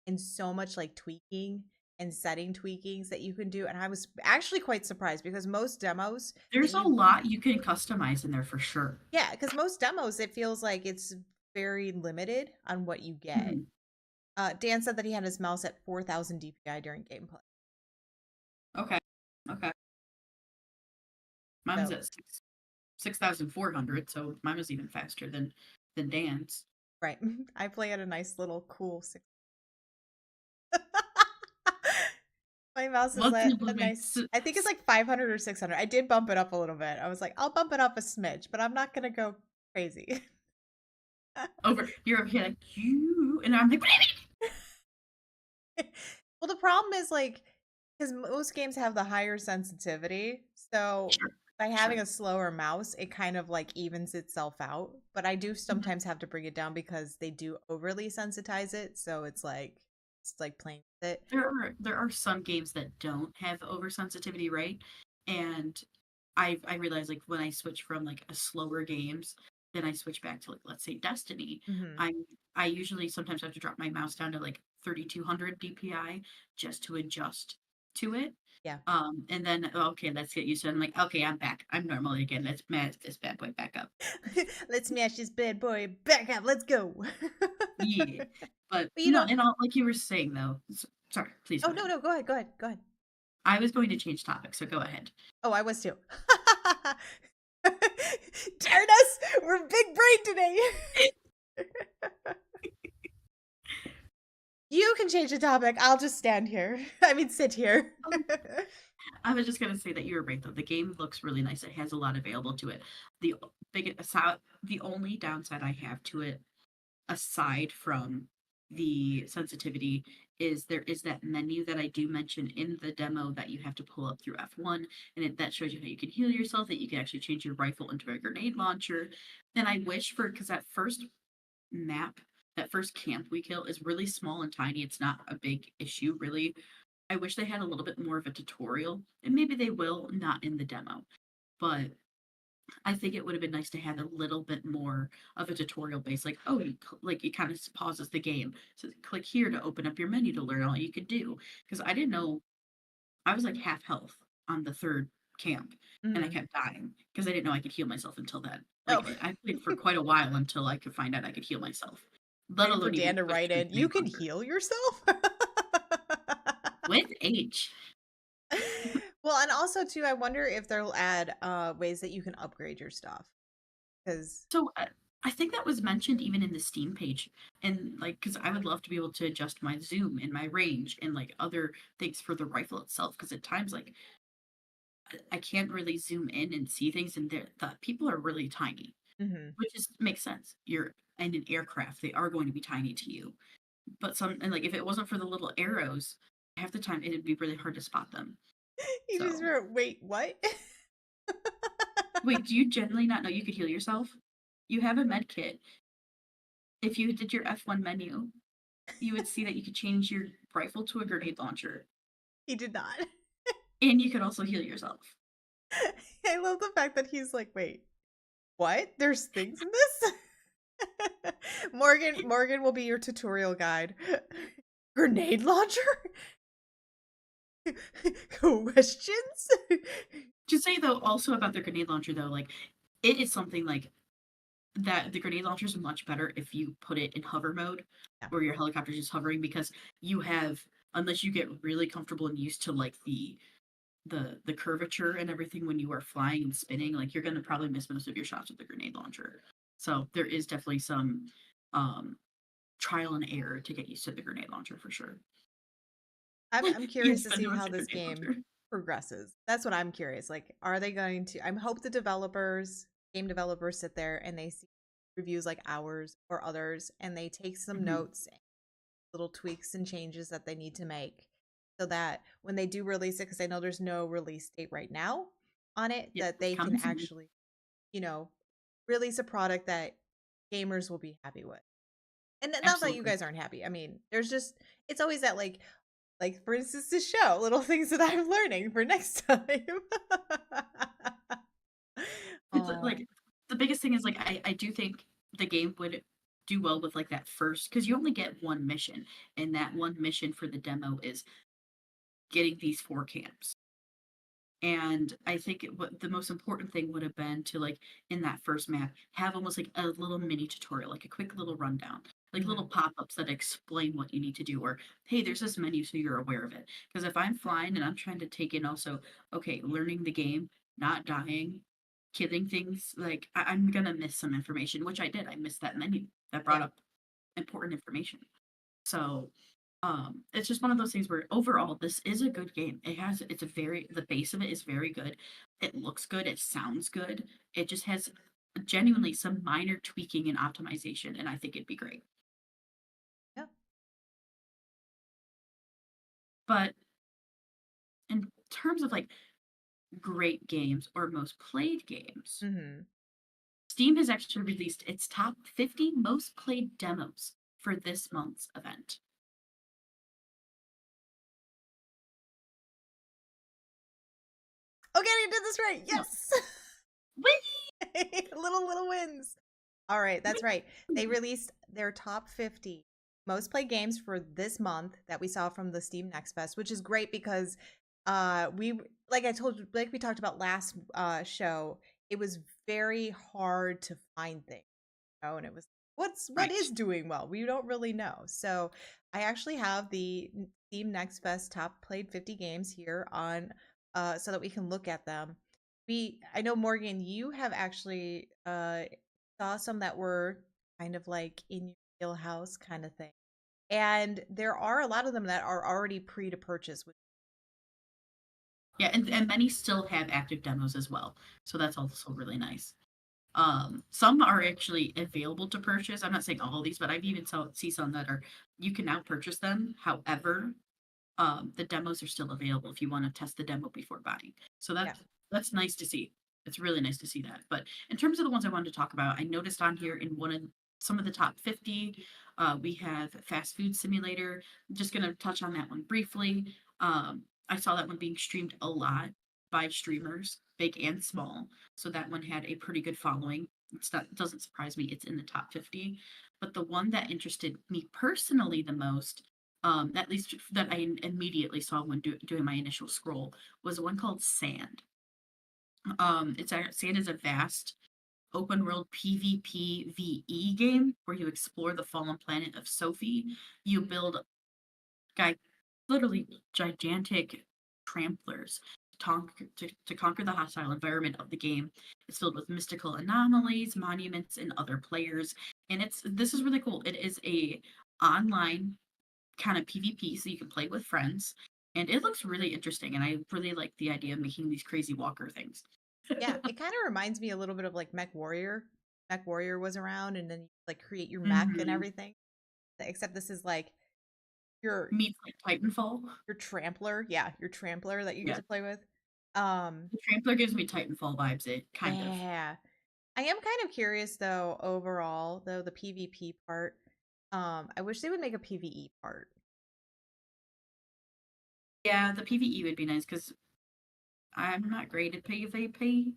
and so much like tweaking and setting tweakings that you can do, and I was actually quite surprised because most demos There's a lot you can customize in there for sure. yeah, because most demos, it feels like it's very limited on what you get. Mhm. Dan said that he had his mouse at 4,000 DPI during gameplay. Okay. Okay. Mine was So, at 6,400, so mine was even faster than Dan's. right. I play at a nice little cool 6. My mouse is What's at the a movie? nice, I think it's like 500 or 600. I did bump it up a little bit. I was like, I'll bump it up a smidge, but I'm not going to go crazy. Over you're over here like you, and I'm like, what do you mean? Well, the problem is like, because most games have the higher sensitivity, so Sure. by having a slower mouse, it kind of like evens itself out. But I do Mm-hmm. sometimes have to bring it down because they do overly sensitize it, so it's like playing with it. There are some games that don't have oversensitivity, right? And I realize like when I switch from like a slower games, then I switch back to like let's say Destiny. Mhm. I usually sometimes have to drop my mouse down to like 3200 DPI just to adjust to it. Yeah. And then okay, let's get used to it. I'm like, okay, I'm back. I'm normal again. Let's mash this bad boy back up. Let's smash this bad boy back up. Let's go. Yeah. But But you no, know, and all like you were saying though. Sorry, please. oh Go ahead. no, go ahead. I was going to change topics, so go ahead. Oh, I was too. Darn us! We're big brain today. You can change the topic. I'll just stand here. I mean, sit here. I was just gonna say that you were right though. The game looks really nice. It has a lot available to it. The the only downside I have to it, aside from the sensitivity, is there is that menu that I do mention in the demo that you have to pull up through F1, and that shows you how you can heal yourself, that you can actually change your rifle into a grenade launcher. And I wish for, because that first map, that first camp we kill is really small and tiny. It's not a big issue, really. I wish they had a little bit more of a tutorial, and maybe they will, not in the demo. But I think it would have been nice to have a little bit more of a tutorial base, like, oh, like it kind of pauses the game. So click here to open up your menu to learn all you could do. Because I didn't know, I was like half health on the third camp, and I Mhm. kept dying because I didn't know I could heal myself until then. Oh, Like I played for quite a while until I could find out I could heal myself, let waiting for alone even Dan to switch write to a in. You grenade can launcher. heal yourself? With H. Well, and also too, I wonder if they'll add ways that you can upgrade your stuff. Because So I think that was mentioned even in the Steam page, and like, because I would love to be able to adjust my zoom and my range and like other things for the rifle itself. Because at times, like, I can't really zoom in and see things, and the people are really tiny, Mhm. which is makes sense. You're in an aircraft; they are going to be tiny to you. But some, and like, if it wasn't for the little arrows, half the time it'd be really hard to spot them. You just So, wrote, wait, what? wait, do you generally not know you could heal yourself? You have a med kit. If you did your F1 menu, you would see that you could change your rifle to a grenade launcher, He did not. and you could also heal yourself. I love the fact that he's like, wait, what? There's things in this? Morgan will be your tutorial guide. Grenade launcher? Questions? To say though, also about the grenade launcher though, like it is something like that. The grenade launcher is much better if you put it in hover mode, Yeah. where your helicopter's just hovering, because you have, unless you get really comfortable and used to like the curvature and everything when you are flying and spinning, like you're gonna probably miss most of your shots with the grenade launcher. So there is definitely some um trial and error to get used to the grenade launcher for sure. I'm Yes, curious to but see no, it's how a this grenade game launcher. progresses. That's what I'm curious. Like, are they going to? I hope the developers, game developers, sit there and they see reviews like ours or others, and they take some Mhm. notes, little tweaks and changes that they need to make, so that when they do release it, because I know there's no release date right now on it, Yep, that it's they can coming soon. actually, you know, release a product that gamers will be happy with. And not that you Absolutely. guys aren't happy. I mean, there's just it's always that like for instance this show, little things that I'm learning for next time. It's Oh. like the biggest thing is like I do think the game would do well with like that first, because you only get one mission, and that one mission for the demo is getting these four camps. And I think what the most important thing would have been to, like, in that first map, have almost like a little mini tutorial, like a quick little rundown, like Mhm. little pop-ups that explain what you need to do, or hey, there's this menu so you're aware of it. Because if I'm flying and I'm trying to take in also, okay, learning the game, not dying, killing things, like I'm gonna miss some information, which I did. I missed that menu that brought Yeah. up important information. So it's just one of those things where overall this is a good game. It's a very, the base of it is very good. It looks good, it sounds good. It just has genuinely some minor tweaking and optimization, and I think it'd be great. Yeah. But in terms of like great games or most played games, Mhm. Steam has actually released its top 50 most played demos for this month's event. Okay, I did this right. So, Yes. whee! Little wins. All right, that's right. They released their top 50 most played games for this month that we saw from the Steam Next Fest, which is great because we like I told you, like we talked about last show, it was very hard to find things, you know, and it was what Right. is doing well. We don't really know. So I actually have the Steam Next Fest top played 50 games here on so that we can look at them. I know Morgan, you have actually saw some that were kind of like in your wheelhouse kind of thing. And there are a lot of them that are already pre to purchase. Yeah, and many still have active demos as well. So that's also really nice. Some are actually available to purchase. I'm not saying all of these, but I've even see some that are you can now purchase them. However, the demos are still available if you want to test the demo before buying. So Yeah. that's nice to see. It's really nice to see that. But in terms of the ones I wanted to talk about, I noticed on here in some of the top 50, we have Fast Food Simulator. I'm just gonna touch on that one briefly. I saw that one being streamed a lot by streamers, big and small. So that one had a pretty good following. It doesn't surprise me. It's in the top 50. But the one that interested me personally the most, at least that I immediately saw when doing my initial scroll, was one called Sand. Sand is a vast open world PvP VE game where you explore the fallen planet of Sophie. You build literally gigantic tramplers to conquer the hostile environment of the game. It's filled with mystical anomalies, monuments, and other players. And this is really cool. It is a online kind of PvP, so you can play with friends. And it looks really interesting. And I really like the idea of making these crazy walker things. Yeah, it kind of reminds me a little bit of like Mech Warrior. Mech Warrior was around, and then you like create your mech and everything. Except this is like your Meets like Titanfall. Your trampler, yeah, your trampler that you get to play with. The trampler gives me Titanfall vibes. It kind of. Yeah, I am kind of curious though. Overall, though, the PvP part. I wish they would make a PvE part. Yeah, the PvE would be nice because I'm not great at PvP.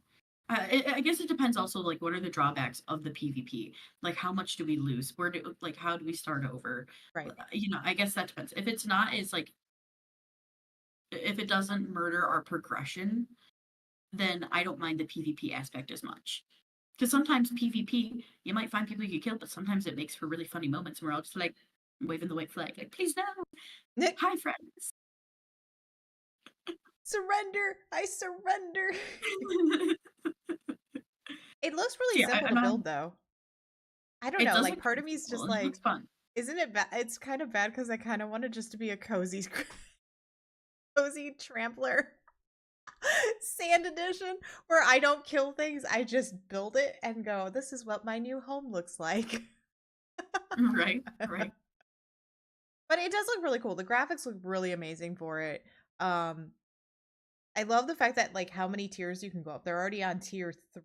I guess it depends also, like, what are the drawbacks of the PvP? Like, how much do we lose? How do we start over? Right. I guess that depends. If it's not as, like, if it doesn't murder our progression, then I don't mind the PvP aspect as much. Because sometimes PvP, you might find people you kill, but sometimes it makes for really funny moments where I'll just, like, waving the white flag, like, please no! Hi, friends! Surrender! I surrender! It looks really simple to build, though. I don't know. Like, part of me is just like, fun. Isn't it bad? It's kind of bad because I kind of wanted just to be a cozy trampler. Sand edition, where I don't kill things, I just build it and go, this is what my new home looks like. Right. But it does look really cool. The graphics look really amazing for it. I love the fact that, like, how many tiers you can go up. They're already on tier 3.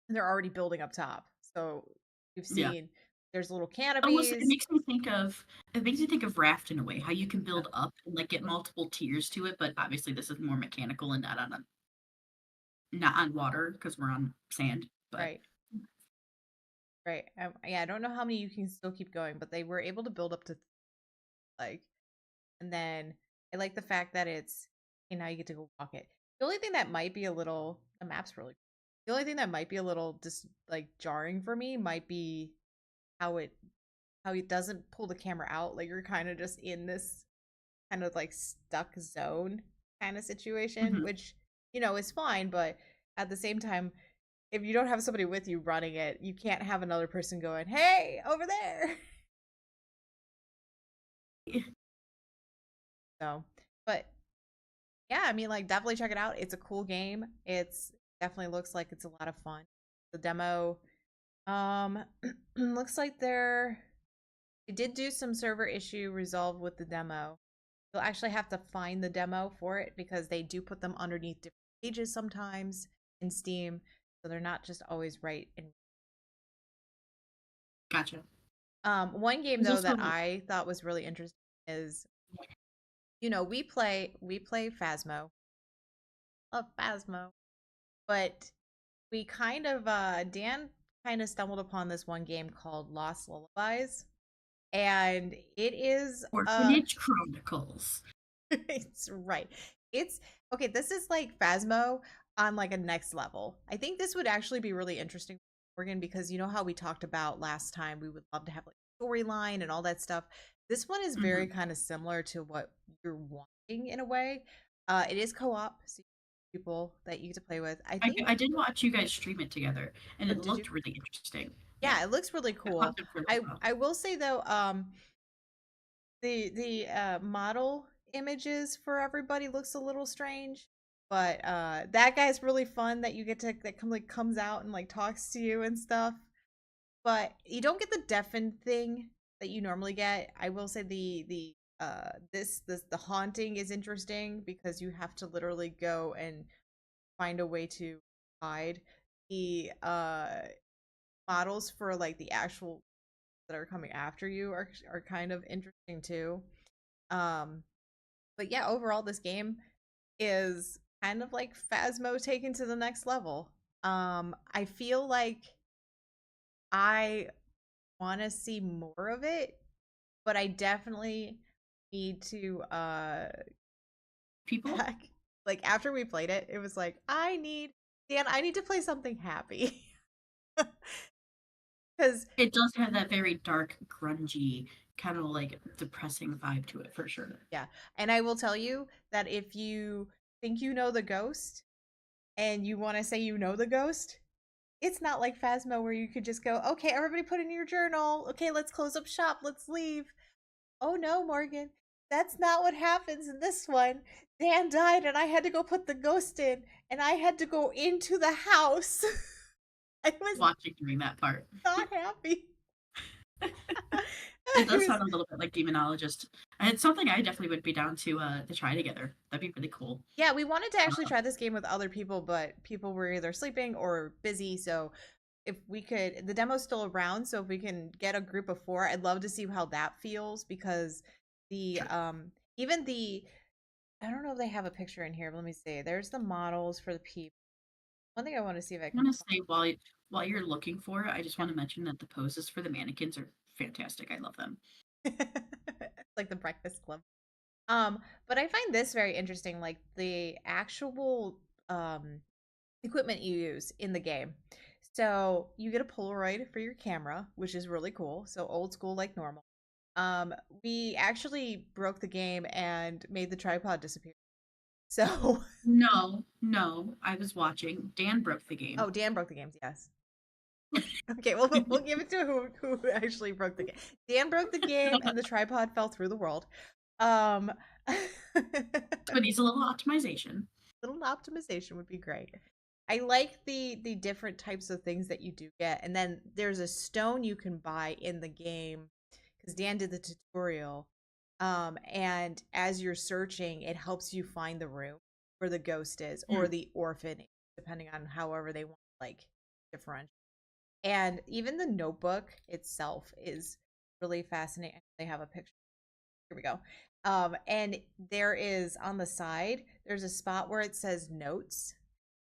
And they're already building up top. So you've seen there's little canopies. It makes me think of Raft in a way, how you can build up and like get multiple tiers to it, but obviously this is more mechanical and not on water because we're on sand. But. Right. I don't know how many you can still keep going, but they were able to build up to and then I like the fact that now you get to go walk it. The only thing that might be the map's really cool. The only thing that might be a little just like jarring for me might be how it doesn't pull the camera out. Like, you're kind of just in this kind of like stuck zone kind of situation, which, is fine. But at the same time, if you don't have somebody with you running it, you can't have another person going, hey, over there. So, but yeah, I mean, like, definitely check it out. It's a cool game. It's definitely looks like it's a lot of fun. The demo, looks like they did do some server issue resolved with the demo. You'll actually have to find the demo for it because they do put them underneath different pages sometimes in Steam, so they're not just always right. Gotcha. One game though that I thought was really interesting is, we play Phasmo. Love Phasmo. But we kind of Dan kind of stumbled upon this one game called Lost Lullabies. And it is Orphanage Chronicles. It's right. It's okay, this is like Phasmo on like a next level. I think this would actually be really interesting for Morgan because you know how we talked about last time we would love to have like storyline and all that stuff. This one is very kind of similar to what you're wanting in a way. It is co-op, so people that you get to play with. I think. I did watch you guys stream it together, and Oh, it did you? looked really interesting. Yeah, it looks really I cool. watched it for a little while. I will say though, the model images for everybody looks a little strange, but that guy's really fun that you get to comes out and like talks to you and stuff. But you don't get the deafen thing that you normally get. I will say the the haunting is interesting because you have to literally go and find a way to hide. The models for like the actual that are coming after you are kind of interesting too. Um but yeah, overall this game is kind of like Phasmo taken to the next level. I feel like I want to see more of it, but I definitely need to People, like after we played it, it was like I need to play something happy. Cuz it does have that very dark, grungy, kind of like depressing vibe to it for sure. yeah, and I will tell you that if you think you know the ghost and you want to say you know the ghost, it's not like Phasmo where you could just go, okay, everybody put in your journal. Okay, let's close up shop. Let's leave. Oh no, Morgan. That's not what happens in this one. Dan died and I had to go put the ghost in and I had to go into the house. I was Watching during that part, not happy. it does sound a little bit like Demonologist. And it's something I definitely would be down to try together. That'd be really cool. Yeah, we wanted to actually try this game with other people, but people were either sleeping or busy. So if we could, the demo's still around. So if we can get a group of 4, I'd love to see how that feels because the even the I don't know if they have a picture in here, but let me see. There's the models for the people. One thing I want to see if I I can want to say while you're looking for it, I just want to mention that the poses for the mannequins are fantastic. I love them. It's like the Breakfast Club. But I find this very interesting, like the actual equipment you use in the game. So you get a Polaroid for your camera, which is really cool. So old school like normal. We actually broke the game and made the tripod disappear. So No, I was watching. Dan broke the game. oh, Dan broke the games, yes. Okay, well we'll give it to who actually broke the game. Dan broke the game and the tripod fell through the world. Um But needs a little optimization. little optimization would be great. I like the different types of things that you do get, and then there's a stone you can buy in the game because Dan did the tutorial. And as you're searching, it helps you find the room where the ghost is or the orphan, depending on however they want like differentiate. And even the notebook itself is really fascinating. They have a picture. Here we go. And there is on the side, there's a spot where it says notes.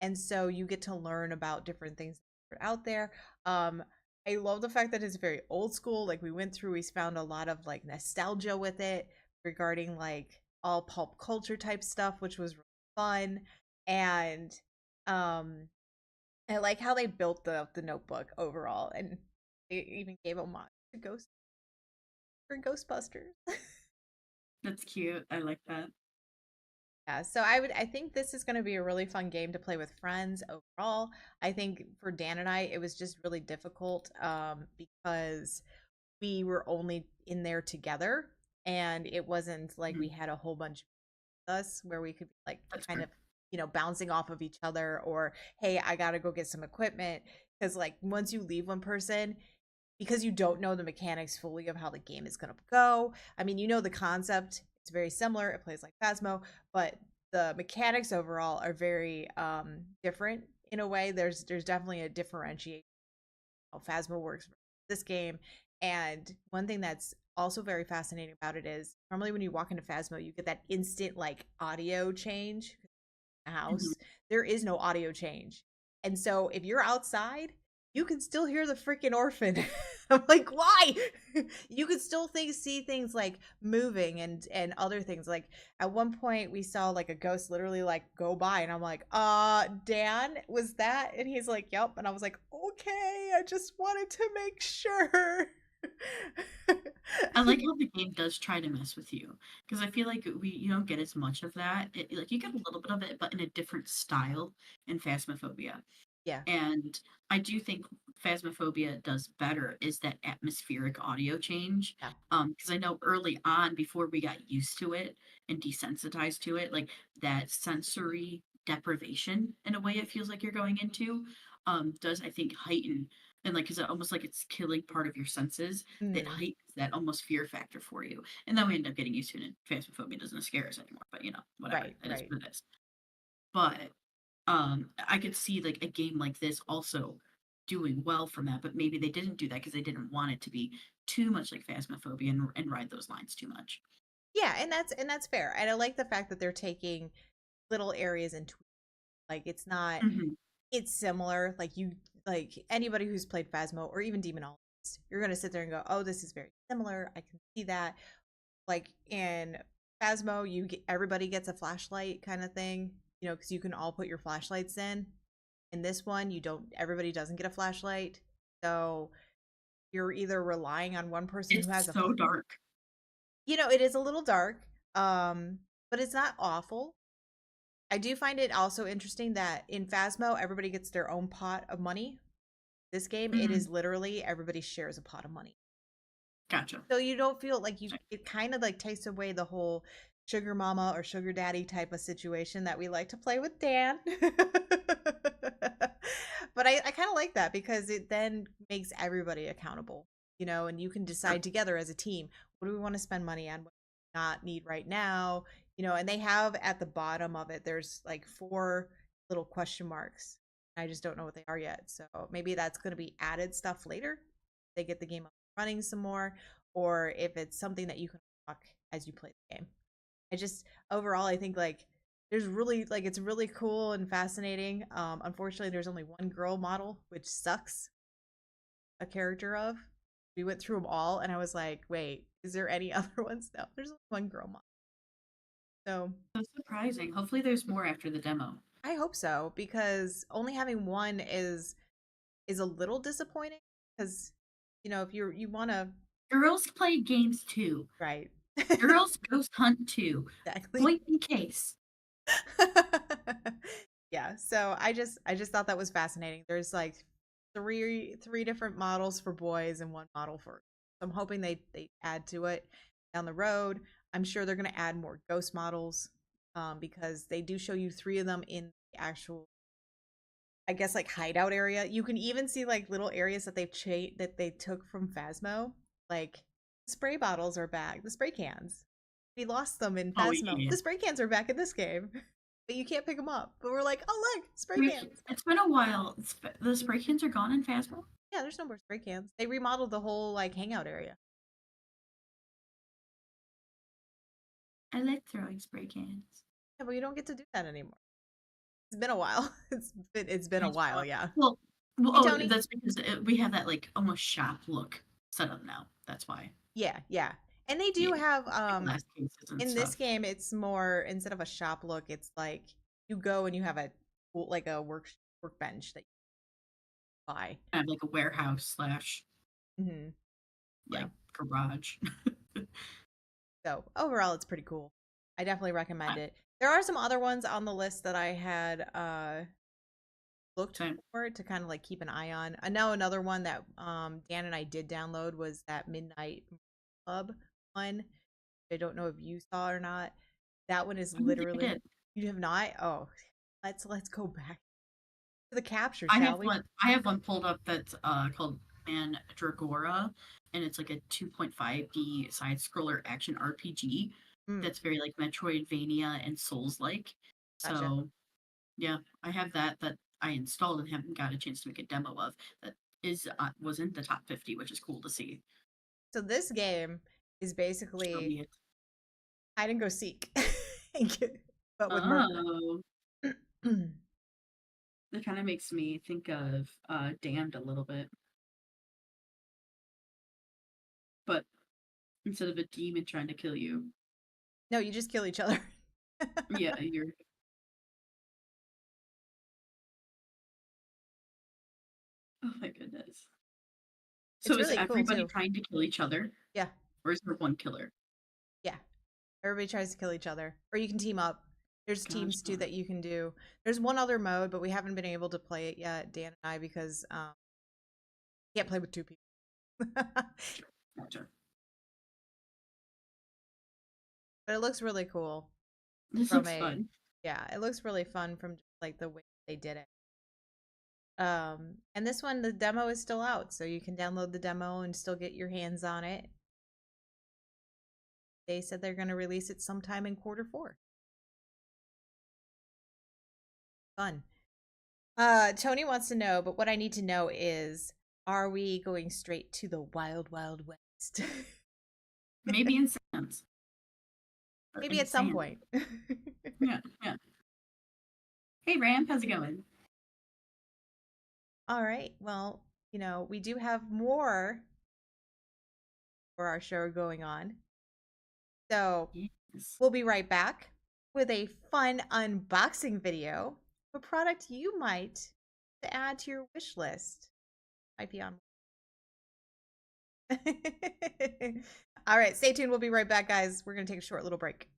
And so you get to learn about different things that are out there. I love the fact that it's very old school. Like we found a lot of like nostalgia with it regarding like all pulp culture type stuff, which was really fun. And I like how they built the notebook overall, and they even gave a mod to Ghost for Ghostbusters. That's cute. I like that. Yeah, so I think this is going to be a really fun game to play with friends overall. I think for Dan and I, it was just really difficult because we were only in there together, and it wasn't like we had a whole bunch of us where we could be like That's kind fair. of bouncing off of each other, or hey, I gotta go get some equipment, because like once you leave one person, because you don't know the mechanics fully of how the game is going to go. I mean, you know the concept, it's very similar, it plays like Phasmo, but the mechanics overall are very different in a way. There's definitely a differentiation how Phasmo works for this game. And one thing that's also very fascinating about it is normally when you walk into Phasmo, you get that instant like audio change in a house. There is no audio change. And so if you're outside, you can still hear the freaking orphan. I'm like, why? You could still see things like moving and other things. Like at one point we saw like a ghost literally like go by, and I'm like, Dan, was that? And he's like, yep. And I was like, okay, I just wanted to make sure. I like how the game does try to mess with you because I feel like you don't get as much of that. Like you get a little bit of it, but in a different style in Phasmophobia. Yeah. And I do think Phasmophobia does better is that atmospheric audio change. Yeah. Because I know early on, before we got used to it and desensitized to it, like that sensory deprivation in a way it feels like you're going into, does I think heighten and like is it almost like it's killing part of your senses that Mhm. heightens that almost fear factor for you. And then we end up getting used to it and Phasmophobia doesn't scare us anymore. But whatever. Right, It is right. what it is. But I could see like a game like this also doing well from that, but maybe they didn't do that because they didn't want it to be too much like Phasmophobia and ride those lines too much. Yeah, and that's fair. And I like the fact that they're taking little areas and like it's not Hmm. it's similar. Like anybody who's played Phasmo or even Demonologist, you're gonna sit there and go, "Oh, this is very similar. I can see that." Like in Phasmo, everybody gets a flashlight kind of thing, because you can all put your flashlights in. In this one, you don't. Everybody doesn't get a flashlight, so you're either relying on one person who has It's a. so dark. It is a little dark, but it's not awful. I do find it also interesting that in Phasmo, everybody gets their own pot of money. This game, it Hmm. is literally everybody shares a pot of money. Gotcha. So you don't feel like it kind of like takes away the whole sugar mama or sugar daddy type of situation that we like to play with Dan. But I kind of like that because it then makes everybody accountable, and you can Sure. decide together as a team, what do we want to spend money on, what do we not need right now, and they have at the bottom of it, there's like 4 little question marks. I just don't know what they are yet. So maybe that's going to be added stuff later. They get the game up running some more, or if it's something that you can unlock as you play the game. I just overall I think like there's really like it's really cool and fascinating. Unfortunately there's only one girl model, which sucks, a character of. We went through them all and I was like, wait, is there any other ones? No, there's only one girl model. So That's surprising. Hopefully there's more after the demo. I hope so, because only having one is a little disappointing, because if you want to. Girls play games too. Right. Girls ghost hunt too. Exactly. Point in case. Yeah, so I just thought that was fascinating. There's like three different models for boys and one model for. So I'm hoping they add to it down the road. I'm sure they're going to add more ghost models, because they do show you 3 of them in the actual, I guess, like hideout area. You can even see like little areas that that they took from Phasmo. Like spray bottles are back, the spray cans. We lost them in Oh Phasmo. yeah. The spray cans are back in this game, but you can't pick them up. But we're like, oh look, spray Wait, cans. it's been a while. The spray cans are gone in Phasmo? Yeah, there's no more spray cans. They remodeled the whole like hangout area. I like throwing spray cans. Yeah, but you don't get to do that anymore. It's been a while. It's been a while. Yeah. Well, Hey oh, Tony. that's because we have that like almost shop look set up now. That's why. Yeah, yeah. And they do Yeah, have like glass cases and in this stuff. game it's more, instead of a shop look, it's like you go and you have like a workbench that you buy. I have like a warehouse slash Hmm. Yeah. like garage. So overall it's pretty cool. I definitely recommend I- it. There are some other ones on the list that I had looked Same. for to kind of like keep an eye on. I know another one that Dan and I did download was that Midnight Club one. I don't know if you saw or not. That one is I don't think I literally, did. you have not? Oh, let's go back to the capture, I shall have we? one. I have one pulled up that's called Mandragora, and it's like a 2.5D side scroller action RPG Mm, that's very like Metroidvania and Souls like. gotcha. So yeah, I have that I installed and haven't got a chance to make a demo of. That is was in the top 50, which is cool to see. So this game is Show basically me it. hide and go seek, but with murder. Oh, that kind of makes me think of Damned a little bit, but instead of a demon trying to kill you, No, you just kill each other. yeah, you're. Oh my goodness. So It's is really cool everybody too. trying to kill each other, Yeah, or is there one killer? yeah. Everybody tries to kill each other, or you can team up. There's teams too Gotcha. that you can do. There's one other mode, but we haven't been able to play it yet, Dan and I, because can't play with two people. But Gotcha. it looks really cool This from looks a fun. yeah, it looks really fun from like the way they did it. And this one, the demo is still out, so you can download the demo and still get your hands on it. They said they're going to release it sometime in Q4. Fun. Tony wants to know, but what I need to know is, are we going straight to the wild, wild west? Maybe in Sands. Or Maybe in at some Sand. point. Yeah, yeah. Hey, Ram, how's it going? All right. Well, we do have more for our show going on. So Yes. we'll be right back with a fun unboxing video of a product you might to add to your wish list. Might be on. All right, stay tuned. We'll be right back, guys. We're going to take a short little break.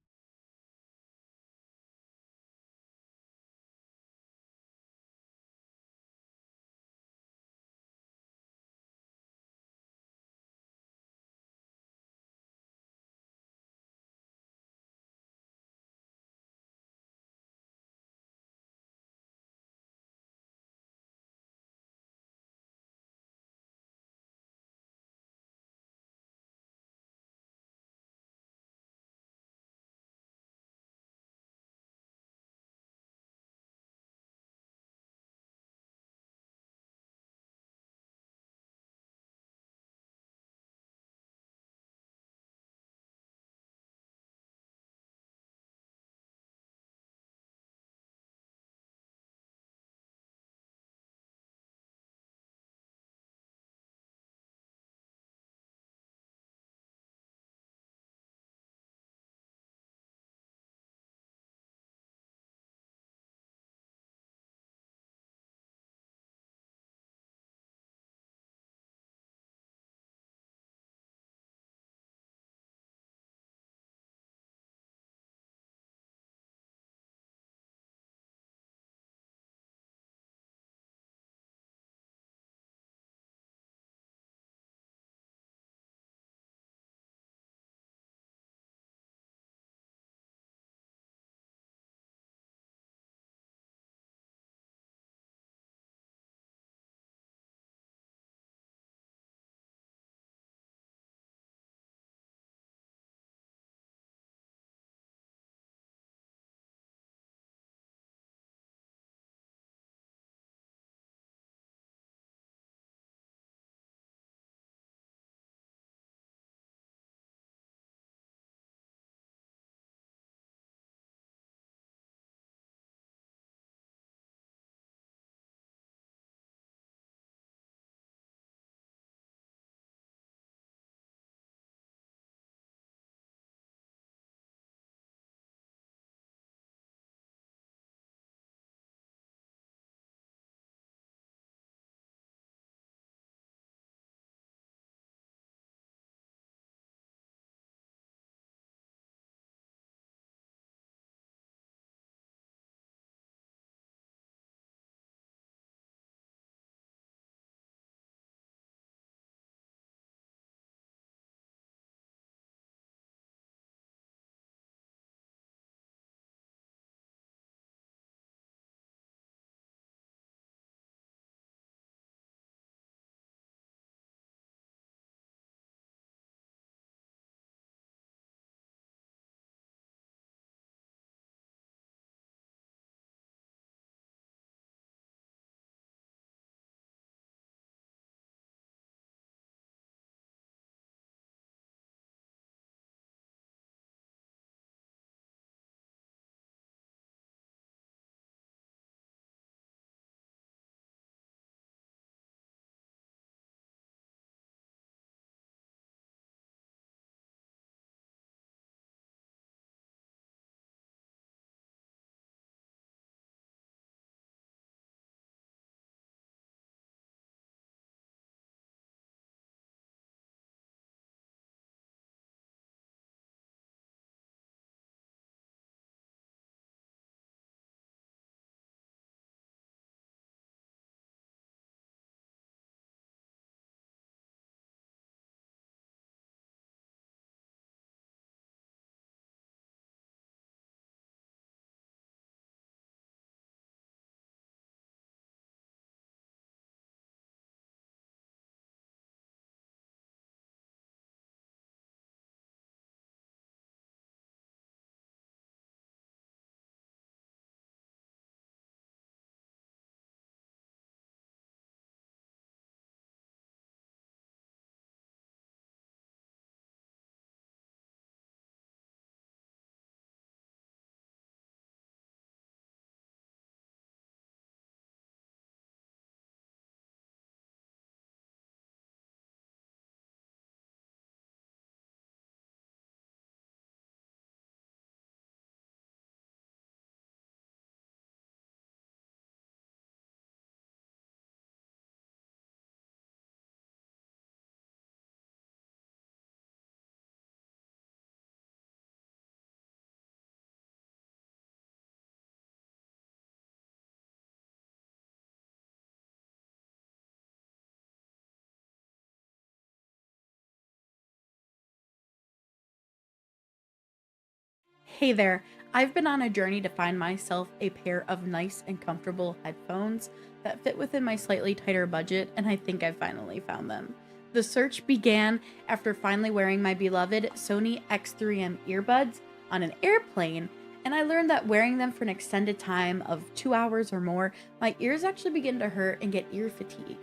Hey there, I've been on a journey to find myself a pair of nice and comfortable headphones that fit within my slightly tighter budget, and I think I finally found them. The search began after finally wearing my beloved Sony X3M earbuds on an airplane, and I learned that wearing them for an extended time of 2 hours or more, my ears actually begin to hurt and get ear fatigue.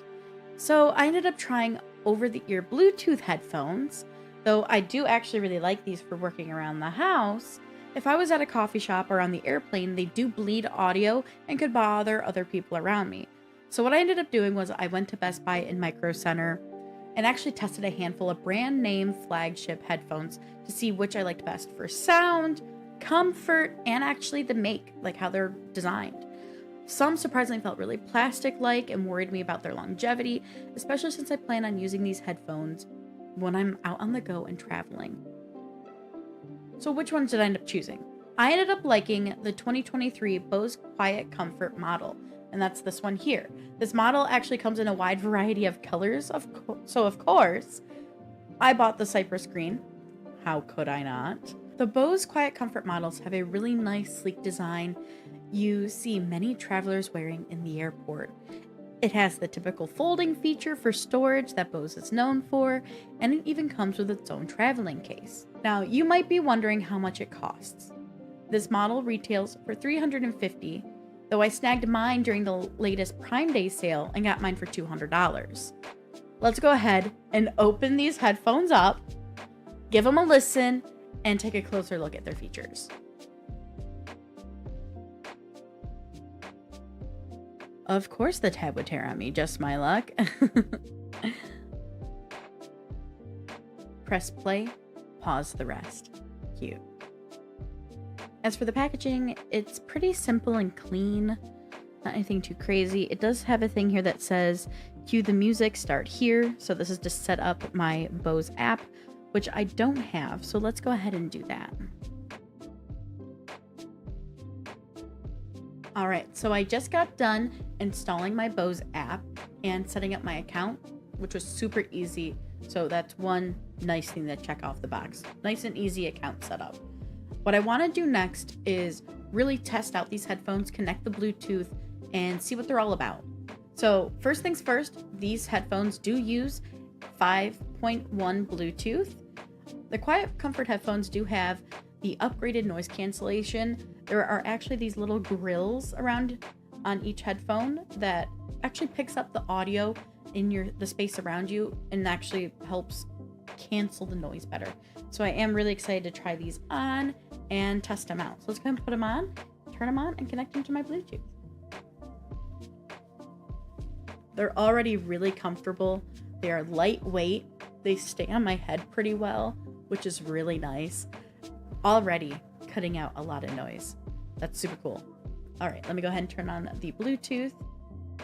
So I ended up trying over-the-ear Bluetooth headphones, though I do actually really like these for working around the house. If I was at a coffee shop or on the airplane, they do bleed audio and could bother other people around me. So what I ended up doing was I went to Best Buy and Micro Center and actually tested a handful of brand name flagship headphones to see which I liked best for sound, comfort, and actually the make, like how they're designed. Some surprisingly felt really plastic-like and worried me about their longevity, especially since I plan on using these headphones when I'm out on the go and traveling. So which ones did I end up choosing? I ended up liking the 2023 Bose Quiet Comfort model, and that's this one here. This model actually comes in a wide variety of colors, so of course, I bought the Cypress Green. How could I not? The Bose Quiet Comfort models have a really nice, sleek design you see many travelers wearing in the airport. It has the typical folding feature for storage that Bose is known for, and it even comes with its own traveling case. Now, you might be wondering how much it costs. This model retails for $350, though I snagged mine during the latest Prime Day sale and got mine for $200. Let's go ahead and open these headphones up, give them a listen, and take a closer look at their features. Of course the tab would tear on me, just my luck. Press play, pause the rest. Cute. As for the packaging, it's pretty simple and clean. Not anything too crazy. It does have a thing here that says, cue the music, start here. So this is to set up my Bose app, which I don't have. So let's go ahead and do that. All right, so I just got done installing my Bose app and setting up my account, which was super easy. So that's one nice thing to check off the box. Nice and easy account setup. What I want to do next is really test out these headphones, connect the Bluetooth, and see what they're all about. So first things first, these headphones do use 5.1 Bluetooth. The Quiet Comfort headphones do have the upgraded noise cancellation. There are actually these little grills around on each headphone that actually picks up the audio in the space around you and actually helps cancel the noise better. So I am really excited to try these on and test them out. So let's go ahead and put them on, turn them on, and connect them to my Bluetooth. They're already really comfortable. They are lightweight. They stay on my head pretty well, which is really nice. Already cutting out a lot of noise. That's super cool. All right, let me go ahead and turn on the Bluetooth.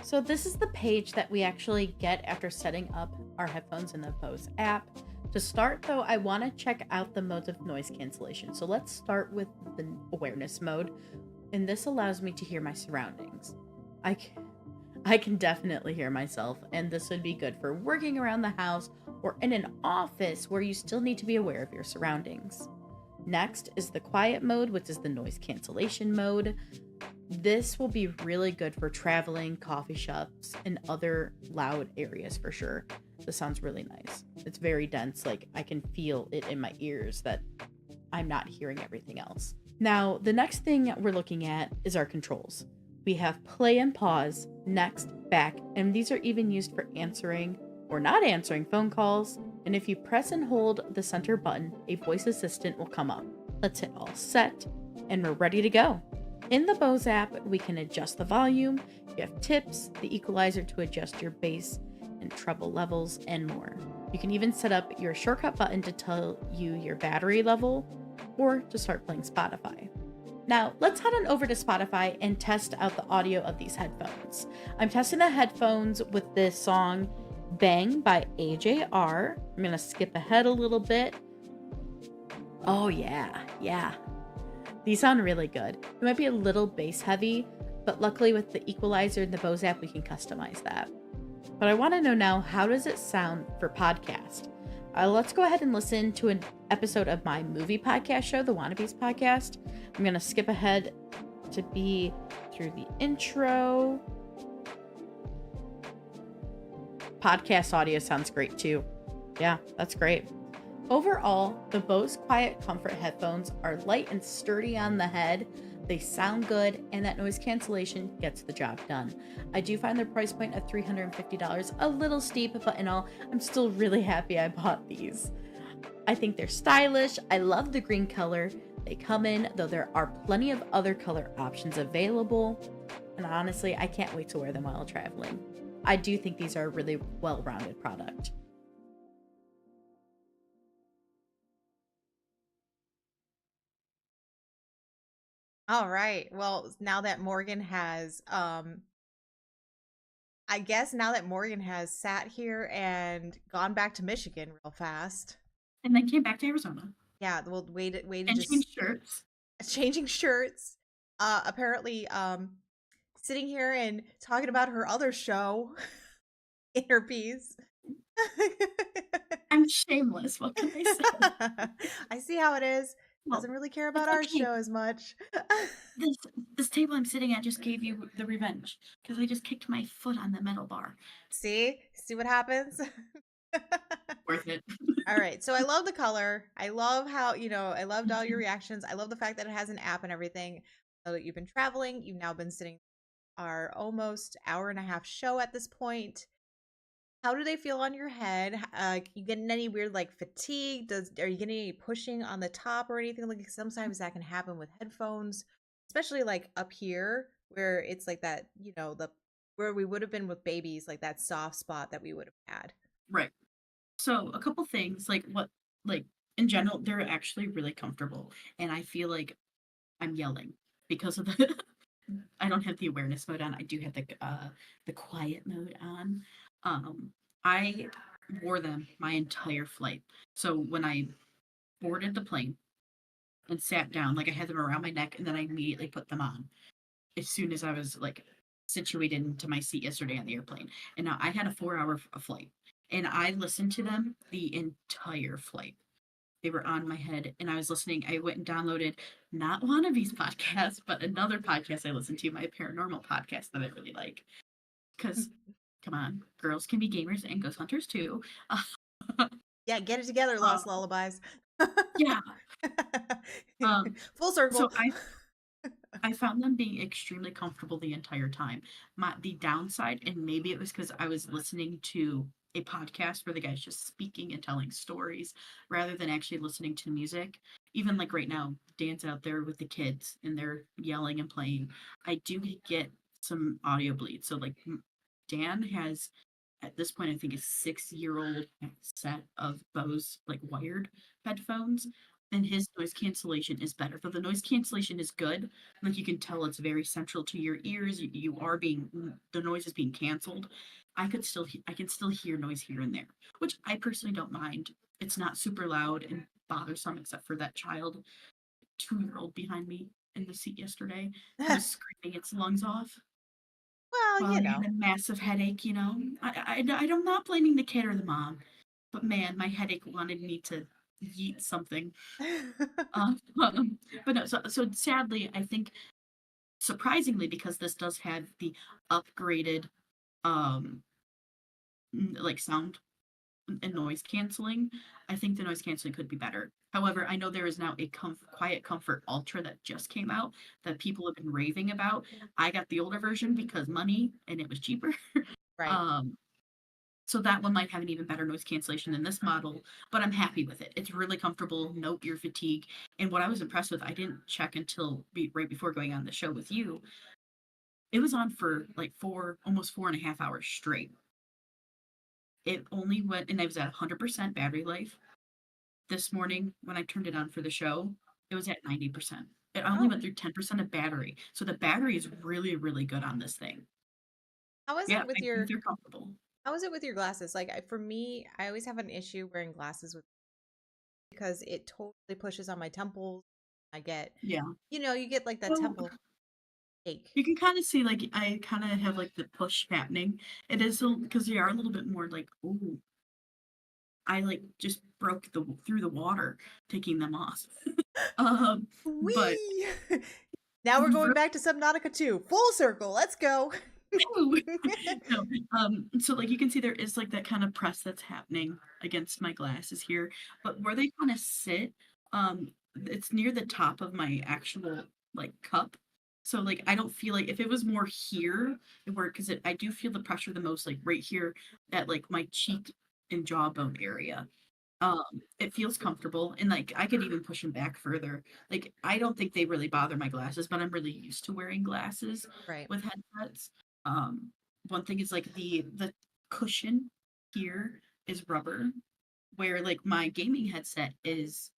So this is the page that we actually get after setting up our headphones in the Bose app. To start though, I want to check out the modes of noise cancellation. So let's start with the awareness mode. And this allows me to hear my surroundings. I can definitely hear myself, and this would be good for working around the house or in an office where you still need to be aware of your surroundings. Next is the quiet mode, which is the noise cancellation mode. This will be really good for traveling, coffee shops, and other loud areas for sure. This sounds really nice. It's very dense, like I can feel it in my ears that I'm not hearing everything else. Now, the next thing we're looking at is our controls. We have play and pause, next, back, and these are even used for answering or not answering phone calls. And if you press and hold the center button, a voice assistant will come up. Let's hit all set, and we're ready to go. In the Bose app, we can adjust the volume, you have tips, the equalizer to adjust your bass and treble levels, and more. You can even set up your shortcut button to tell you your battery level or to start playing Spotify. Now, let's head on over to Spotify and test out the audio of these headphones. I'm testing the headphones with this song Bang by AJR. I'm gonna skip ahead a little bit. Oh yeah. These sound really good. It might be a little bass heavy, but luckily with the equalizer in the Bose app, we can customize that. But I wanna know now, how does it sound for podcast? Let's go ahead and listen to an episode of my movie podcast show, the Wannabes Podcast. I'm going to skip ahead to be through the intro. Podcast audio sounds great too. Yeah, that's great. Overall, the Bose Quiet Comfort headphones are light and sturdy on the head. They sound good, and that noise cancellation gets the job done. I do find their price point of $350 a little steep, but in all, I'm still really happy I bought these. I think they're stylish. I love the green color they come in, though there are plenty of other color options available. And honestly, I can't wait to wear them while traveling. I do think these are a really well-rounded product. All right. Well, now that Morgan has I guess now that Morgan has sat here and gone back to Michigan real fast. And then came back to Arizona. Yeah, well, wait to And just changed shirts. changing shirts. Apparently, sitting here and talking about her other show, Inner Peace. I'm shameless. What can I say? I see how it is. Well, Doesn't really care about it's our okay. show as much. This table I'm sitting at just gave you the revenge because I just kicked my foot on the metal bar. See what happens. Worth it. All right, so I love the color. I love how, I loved all your reactions. I love the fact that it has an app and everything. So that you've been traveling. You've now been sitting our almost hour and a half show at this point. How do they feel on your head? You getting any weird like fatigue? Are you getting any pushing on the top or anything? Like sometimes that can happen with headphones, especially like up here where it's like that, where we would have been with babies, like that soft spot that we would have had. Right. So a couple things like in general, they're actually really comfortable. And I feel like I'm yelling because of the I don't have the awareness mode on. I do have the quiet mode on. I wore them my entire flight. So when I boarded the plane and sat down, like I had them around my neck and then I immediately put them on as soon as I was like situated into my seat yesterday on the airplane. And now I had a 4-hour flight and I listened to them the entire flight. They were on my head and I was listening. I went and downloaded not one of these podcasts, but another podcast I listened to, my paranormal podcast that I really like. Because, come on, girls can be gamers and ghost hunters too. Yeah, get it together, Lost Lullabies. Yeah. Full circle. So I found them being extremely comfortable the entire time. The downside, and maybe it was because I was listening to a podcast where the guy's just speaking and telling stories rather than actually listening to music. Even like right now, Dan's out there with the kids and they're yelling and playing. I do get some audio bleed. So like Dan has at this point, I think a 6-year-old set of Bose like wired headphones, then his noise cancellation is better. So the noise cancellation is good. Like you can tell it's very central to your ears. You are the noise is being canceled. I can still hear noise here and there, which I personally don't mind. It's not super loud and bothersome except for that child, 2-year-old behind me in the seat yesterday who was screaming its lungs off. Well, I had a massive headache, I'm not blaming the kid or the mom, but man, my headache wanted me to yeet something. But no, so sadly, I think surprisingly, because this does have the upgraded like sound and noise canceling, I think the noise canceling could be better. However, I know there is now a Quiet Comfort Ultra that just came out that people have been raving about. I got the older version because money and it was cheaper. right. So that one might have an even better noise cancellation than this model, but I'm happy with it. It's really comfortable, no ear fatigue. And what I was impressed with, I didn't check until right before going on the show with you. It was on for like almost 4.5 hours straight. It only went, and I was at 100% battery life. This morning, when I turned it on for the show, it was at 90%. It only went through 10% of battery. So the battery is really, really good on this thing. How is Yeah, it with I think they're comfortable. How is it with your glasses? Like for me, I always have an issue wearing glasses because it totally pushes on my temples. I get, Yeah. You get like that temple ache. You can kind of see, like, I kind of have like the push happening. It is because they are a little bit more like, ooh, I like just broke through the water taking them off. um, but Whee! Now we're going back to Subnautica 2. Full circle. Let's go. no, so like you can see there is like that kind of press that's happening against my glasses here, but where they kind of sit, um, it's near the top of my actual like cup. So like I don't feel like if it was more here, it worked because I do feel the pressure the most like right here at like my cheek and jawbone area. It feels comfortable and like I could even push them back further. Like I don't think they really bother my glasses, but I'm really used to wearing glasses Right. with headsets. Um, One thing is like the cushion here is rubber, where like my gaming headset is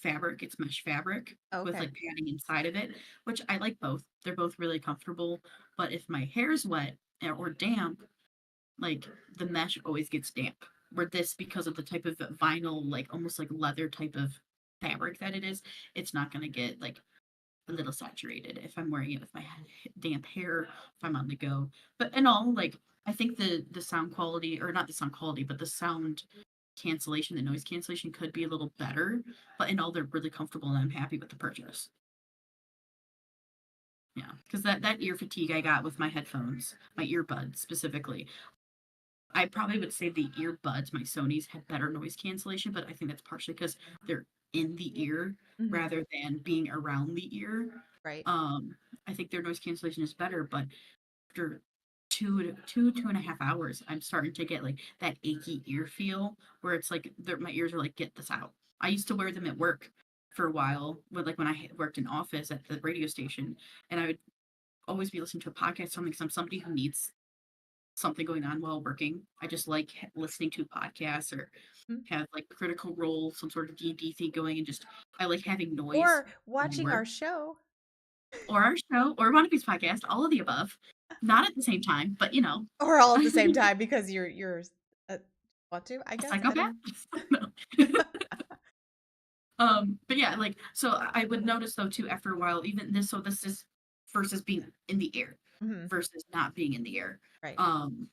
fabric, it's mesh fabric with Okay. like padding inside of it, which I like both. They're both really comfortable, but if my hair's wet or damp, like the mesh always gets damp. Where this, because of the type of vinyl, like almost like leather type of fabric that it is, it's not gonna get like a little saturated if I'm wearing it with my damp hair, if I'm on the go. But in all, like I think the sound quality, or not the sound quality, but the sound cancellation, the noise cancellation could be a little better. But in all, they're really comfortable, and I'm happy with the purchase. Yeah, because that ear fatigue I got with my headphones, my earbuds specifically, I probably would say the earbuds, my Sony's, had better noise cancellation, but I think that's partially because they're in the ear Mhm. rather than being around the ear. Right. I think their noise cancellation is better, but after 2.5 hours, I'm starting to get like that achy ear feel where it's like my ears are like, get this out. I used to wear them at work for a while, with like when I worked in office at the radio station, and I would always be listening to a podcast or something because I'm somebody who needs something going on while working. I just like listening to podcasts or Mhm. have like Critical Role, some sort of D&D thing going, and just I like having noise Or when I watching work, our show. or our show, or One Piece podcast, all of the above. Not at the same time, but you know, Or all at a the same time because you're want to, I guess. I psychopath. don't No. But yeah, like so I would notice though too after a while, even this. So this is versus being in the air know. Mhm. versus not being in the air. Right. Um,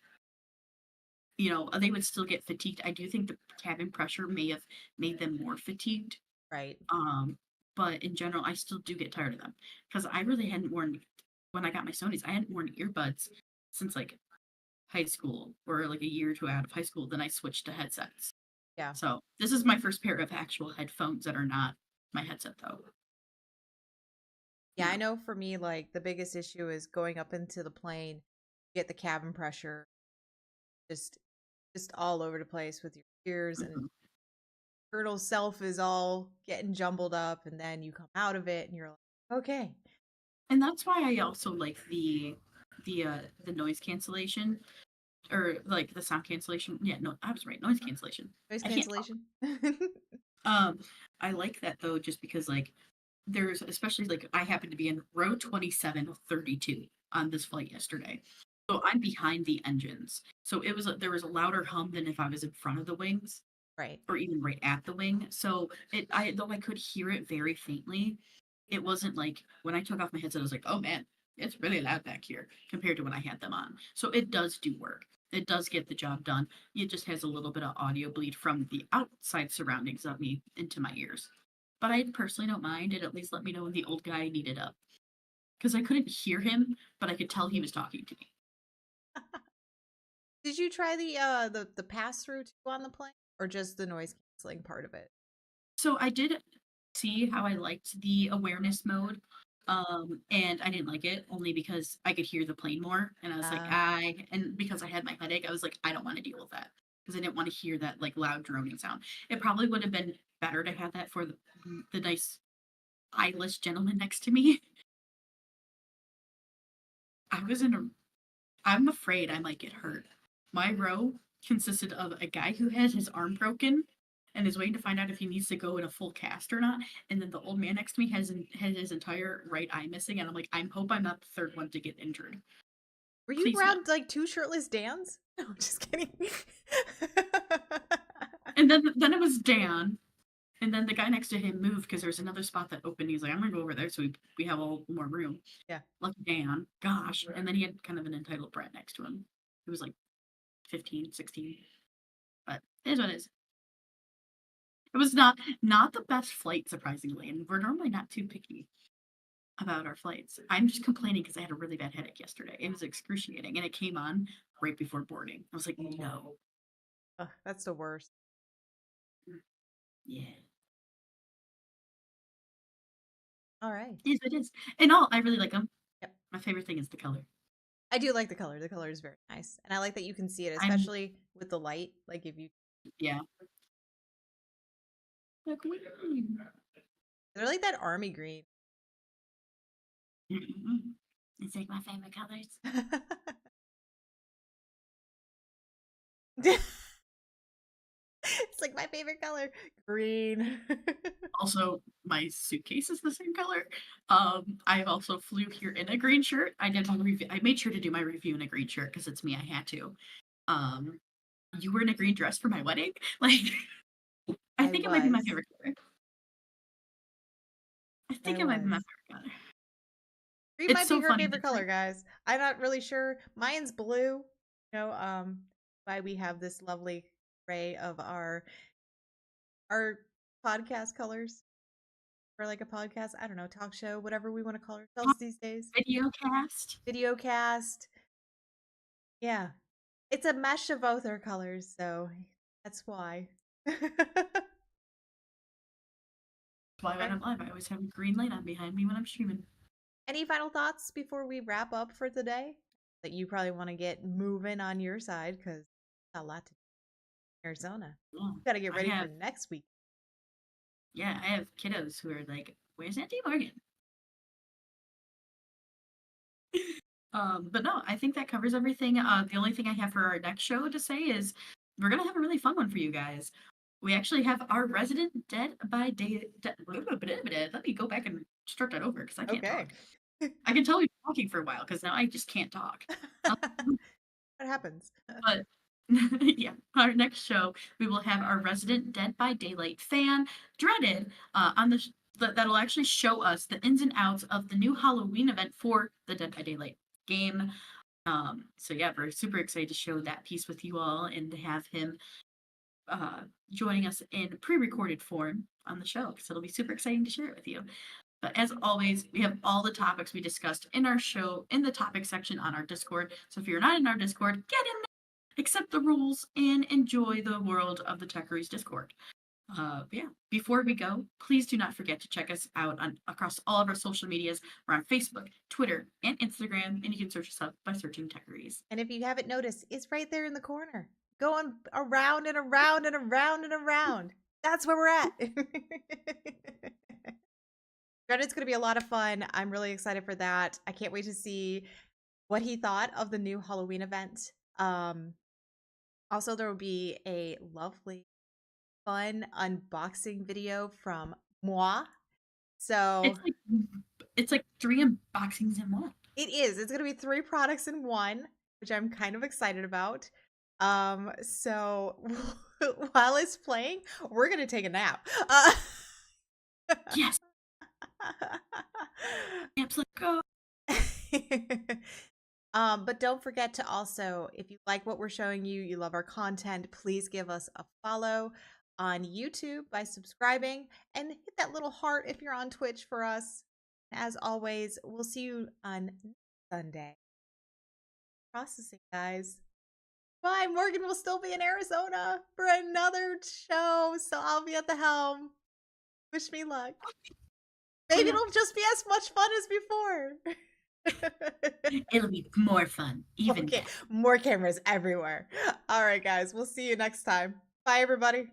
they would still get fatigued. I do think the cabin pressure may have made them more fatigued. Right. Um, but in general, I still do get tired of them because I really hadn't worn when I got my Sony's. I hadn't worn earbuds since like high school or like a year or two out of high school. Then I switched to headsets. Yeah. So this is my first pair of actual headphones that are not my headset though. Yeah, I Yeah. know for me, like the biggest issue is going up into the plane, get the cabin pressure just all over the place with your ears, and Mhm. turtle self is all getting jumbled up, and then you come out of it and you're like, okay. And that's why I also like the noise cancellation or like the sound cancellation. Yeah, no, I was right. Noise cancellation. Noise I can't talk. cancellation. Um, I like that though, just because like there's especially like I happen to be in row 27 of 32 on this flight yesterday. So I'm behind the engines. So there was a louder hum than if I was in front of the wings Right. or even right at the wing. So though I could hear it very faintly, it wasn't like when I took off my headset, I was like, oh man, it's really loud back here compared to when I had them on. So it does do work. It does get the job done. It just has a little bit of audio bleed from the outside surroundings of me into my ears. But I personally don't mind. It at least let me know when the old guy needed up. Because I couldn't hear him, but I could tell he was talking to me. Did you try the pass through too on the plane, or just the noise canceling part of it? So I did see how I liked the awareness mode. And I didn't like it only because I could hear the plane more. And I was like, Uh, and because I had my headache, I was like, I don't want to deal with that because I didn't want to hear that like loud droning sound. It probably would have been better to have that for the nice eyeless gentleman next to me. I was in a, I'm afraid I might get hurt. My row consisted of a guy who had his arm broken and is waiting to find out if he needs to go in a full cast or not. And then the old man next to me had his entire right eye missing. And I'm like, I hope I'm not the third one to get injured. were you Please no. around like two shirtless Dans? No, I'm just kidding. And then it was Dan. And then the guy next to him moved because there's another spot that opened. He's like, I'm gonna go over there so we have all more room. Yeah. Lucky Dan. Gosh. And then he had kind of an entitled brat next to him. He was like 15, 16. But it is what it is. It was not the best flight, surprisingly, and we're normally not too picky about our flights. I'm just complaining because I had a really bad headache yesterday. It was excruciating, and it came on right before boarding. I was like, no. Ugh, that's the worst. Yeah. All right. Yes, it is. And all, I really like them. Yep. My favorite thing is the color. I do like the color. The color is very nice. And I like that you can see it, I'm especially with the light. Like if you yeah. The green. they're like that army green. Mhm. It's like my favorite colors. It's like my favorite color. Green. Also, my suitcase is the same color. I also flew here in a green shirt. I did my review. I made sure to do my review in a green shirt because it's me. I had to. Um, you were in a green dress for my wedding. Like, I I think it might be my was. favorite color. I I think it might be my was. favorite color. Green It's might be so her funny. favorite color, guys. I'm not really sure. Mine's blue. You know, why we have this lovely array of our podcast colors for like a podcast. I don't know, talk show, whatever we want to call ourselves these days. Video cast. Video cast. Yeah. It's a mesh of both our colors, so that's why. Why when Okay. I'm live, I always have a green light on behind me when I'm streaming. Any final thoughts before we wrap up for today? That you probably want to get moving on your side because a lot to do in Arizona. Yeah, Got to get I ready for have. next week. Yeah, I have kiddos who are like, "Where's Auntie Morgan?" But no, I think that covers everything. The only thing I have for our next show to say is we're gonna have a really fun one for you guys. We actually have our resident Dead by Day. Let me go back and start that over because I can't Okay. talk. I can tell we've been talking for a while because now I just can't talk. Um, What happens? but yeah, our next show we will have our resident Dead by Daylight fan, Dreaded, on the that'll actually show us the ins and outs of the new Halloween event for the Dead by Daylight game. So yeah, we're super excited to show that piece with you all and to have him joining us in pre-recorded form on the show. So it'll be super exciting to share it with you. But as always, we have all the topics we discussed in our show in the topic section on our Discord. So if you're not in our Discord, get in there, accept the rules, and enjoy the world of the Techeries Discord. Yeah, before we go, please do not forget to check us out on across all of our social medias. We're on Facebook, Twitter, and Instagram, and you can search us up by searching Techeries. And if you haven't noticed, it's right there in the corner, going around and around and around and around. That's where we're at. It's going to be a lot of fun. I'm really excited for that. I can't wait to see what he thought of the new Halloween event. Also, there will be a lovely, fun unboxing video from moi. So It's like 3 unboxings in one. it is. It's going to be 3 products in one, which I'm kind of excited about. So while it's playing, we're going to take a nap. Yes. Let's go. But don't forget to also, if you like what we're showing you, you love our content, please give us a follow on YouTube by subscribing and hit that little heart if you're on Twitch for us. As always, we'll see you on Sunday. Processing, guys. Bye. Morgan will still be in Arizona for another show, so I'll be at the helm. Wish me luck. Maybe it'll just be as much fun as before. It'll be more fun, even okay, more cameras everywhere. All right, guys, we'll see you next time. Bye, everybody.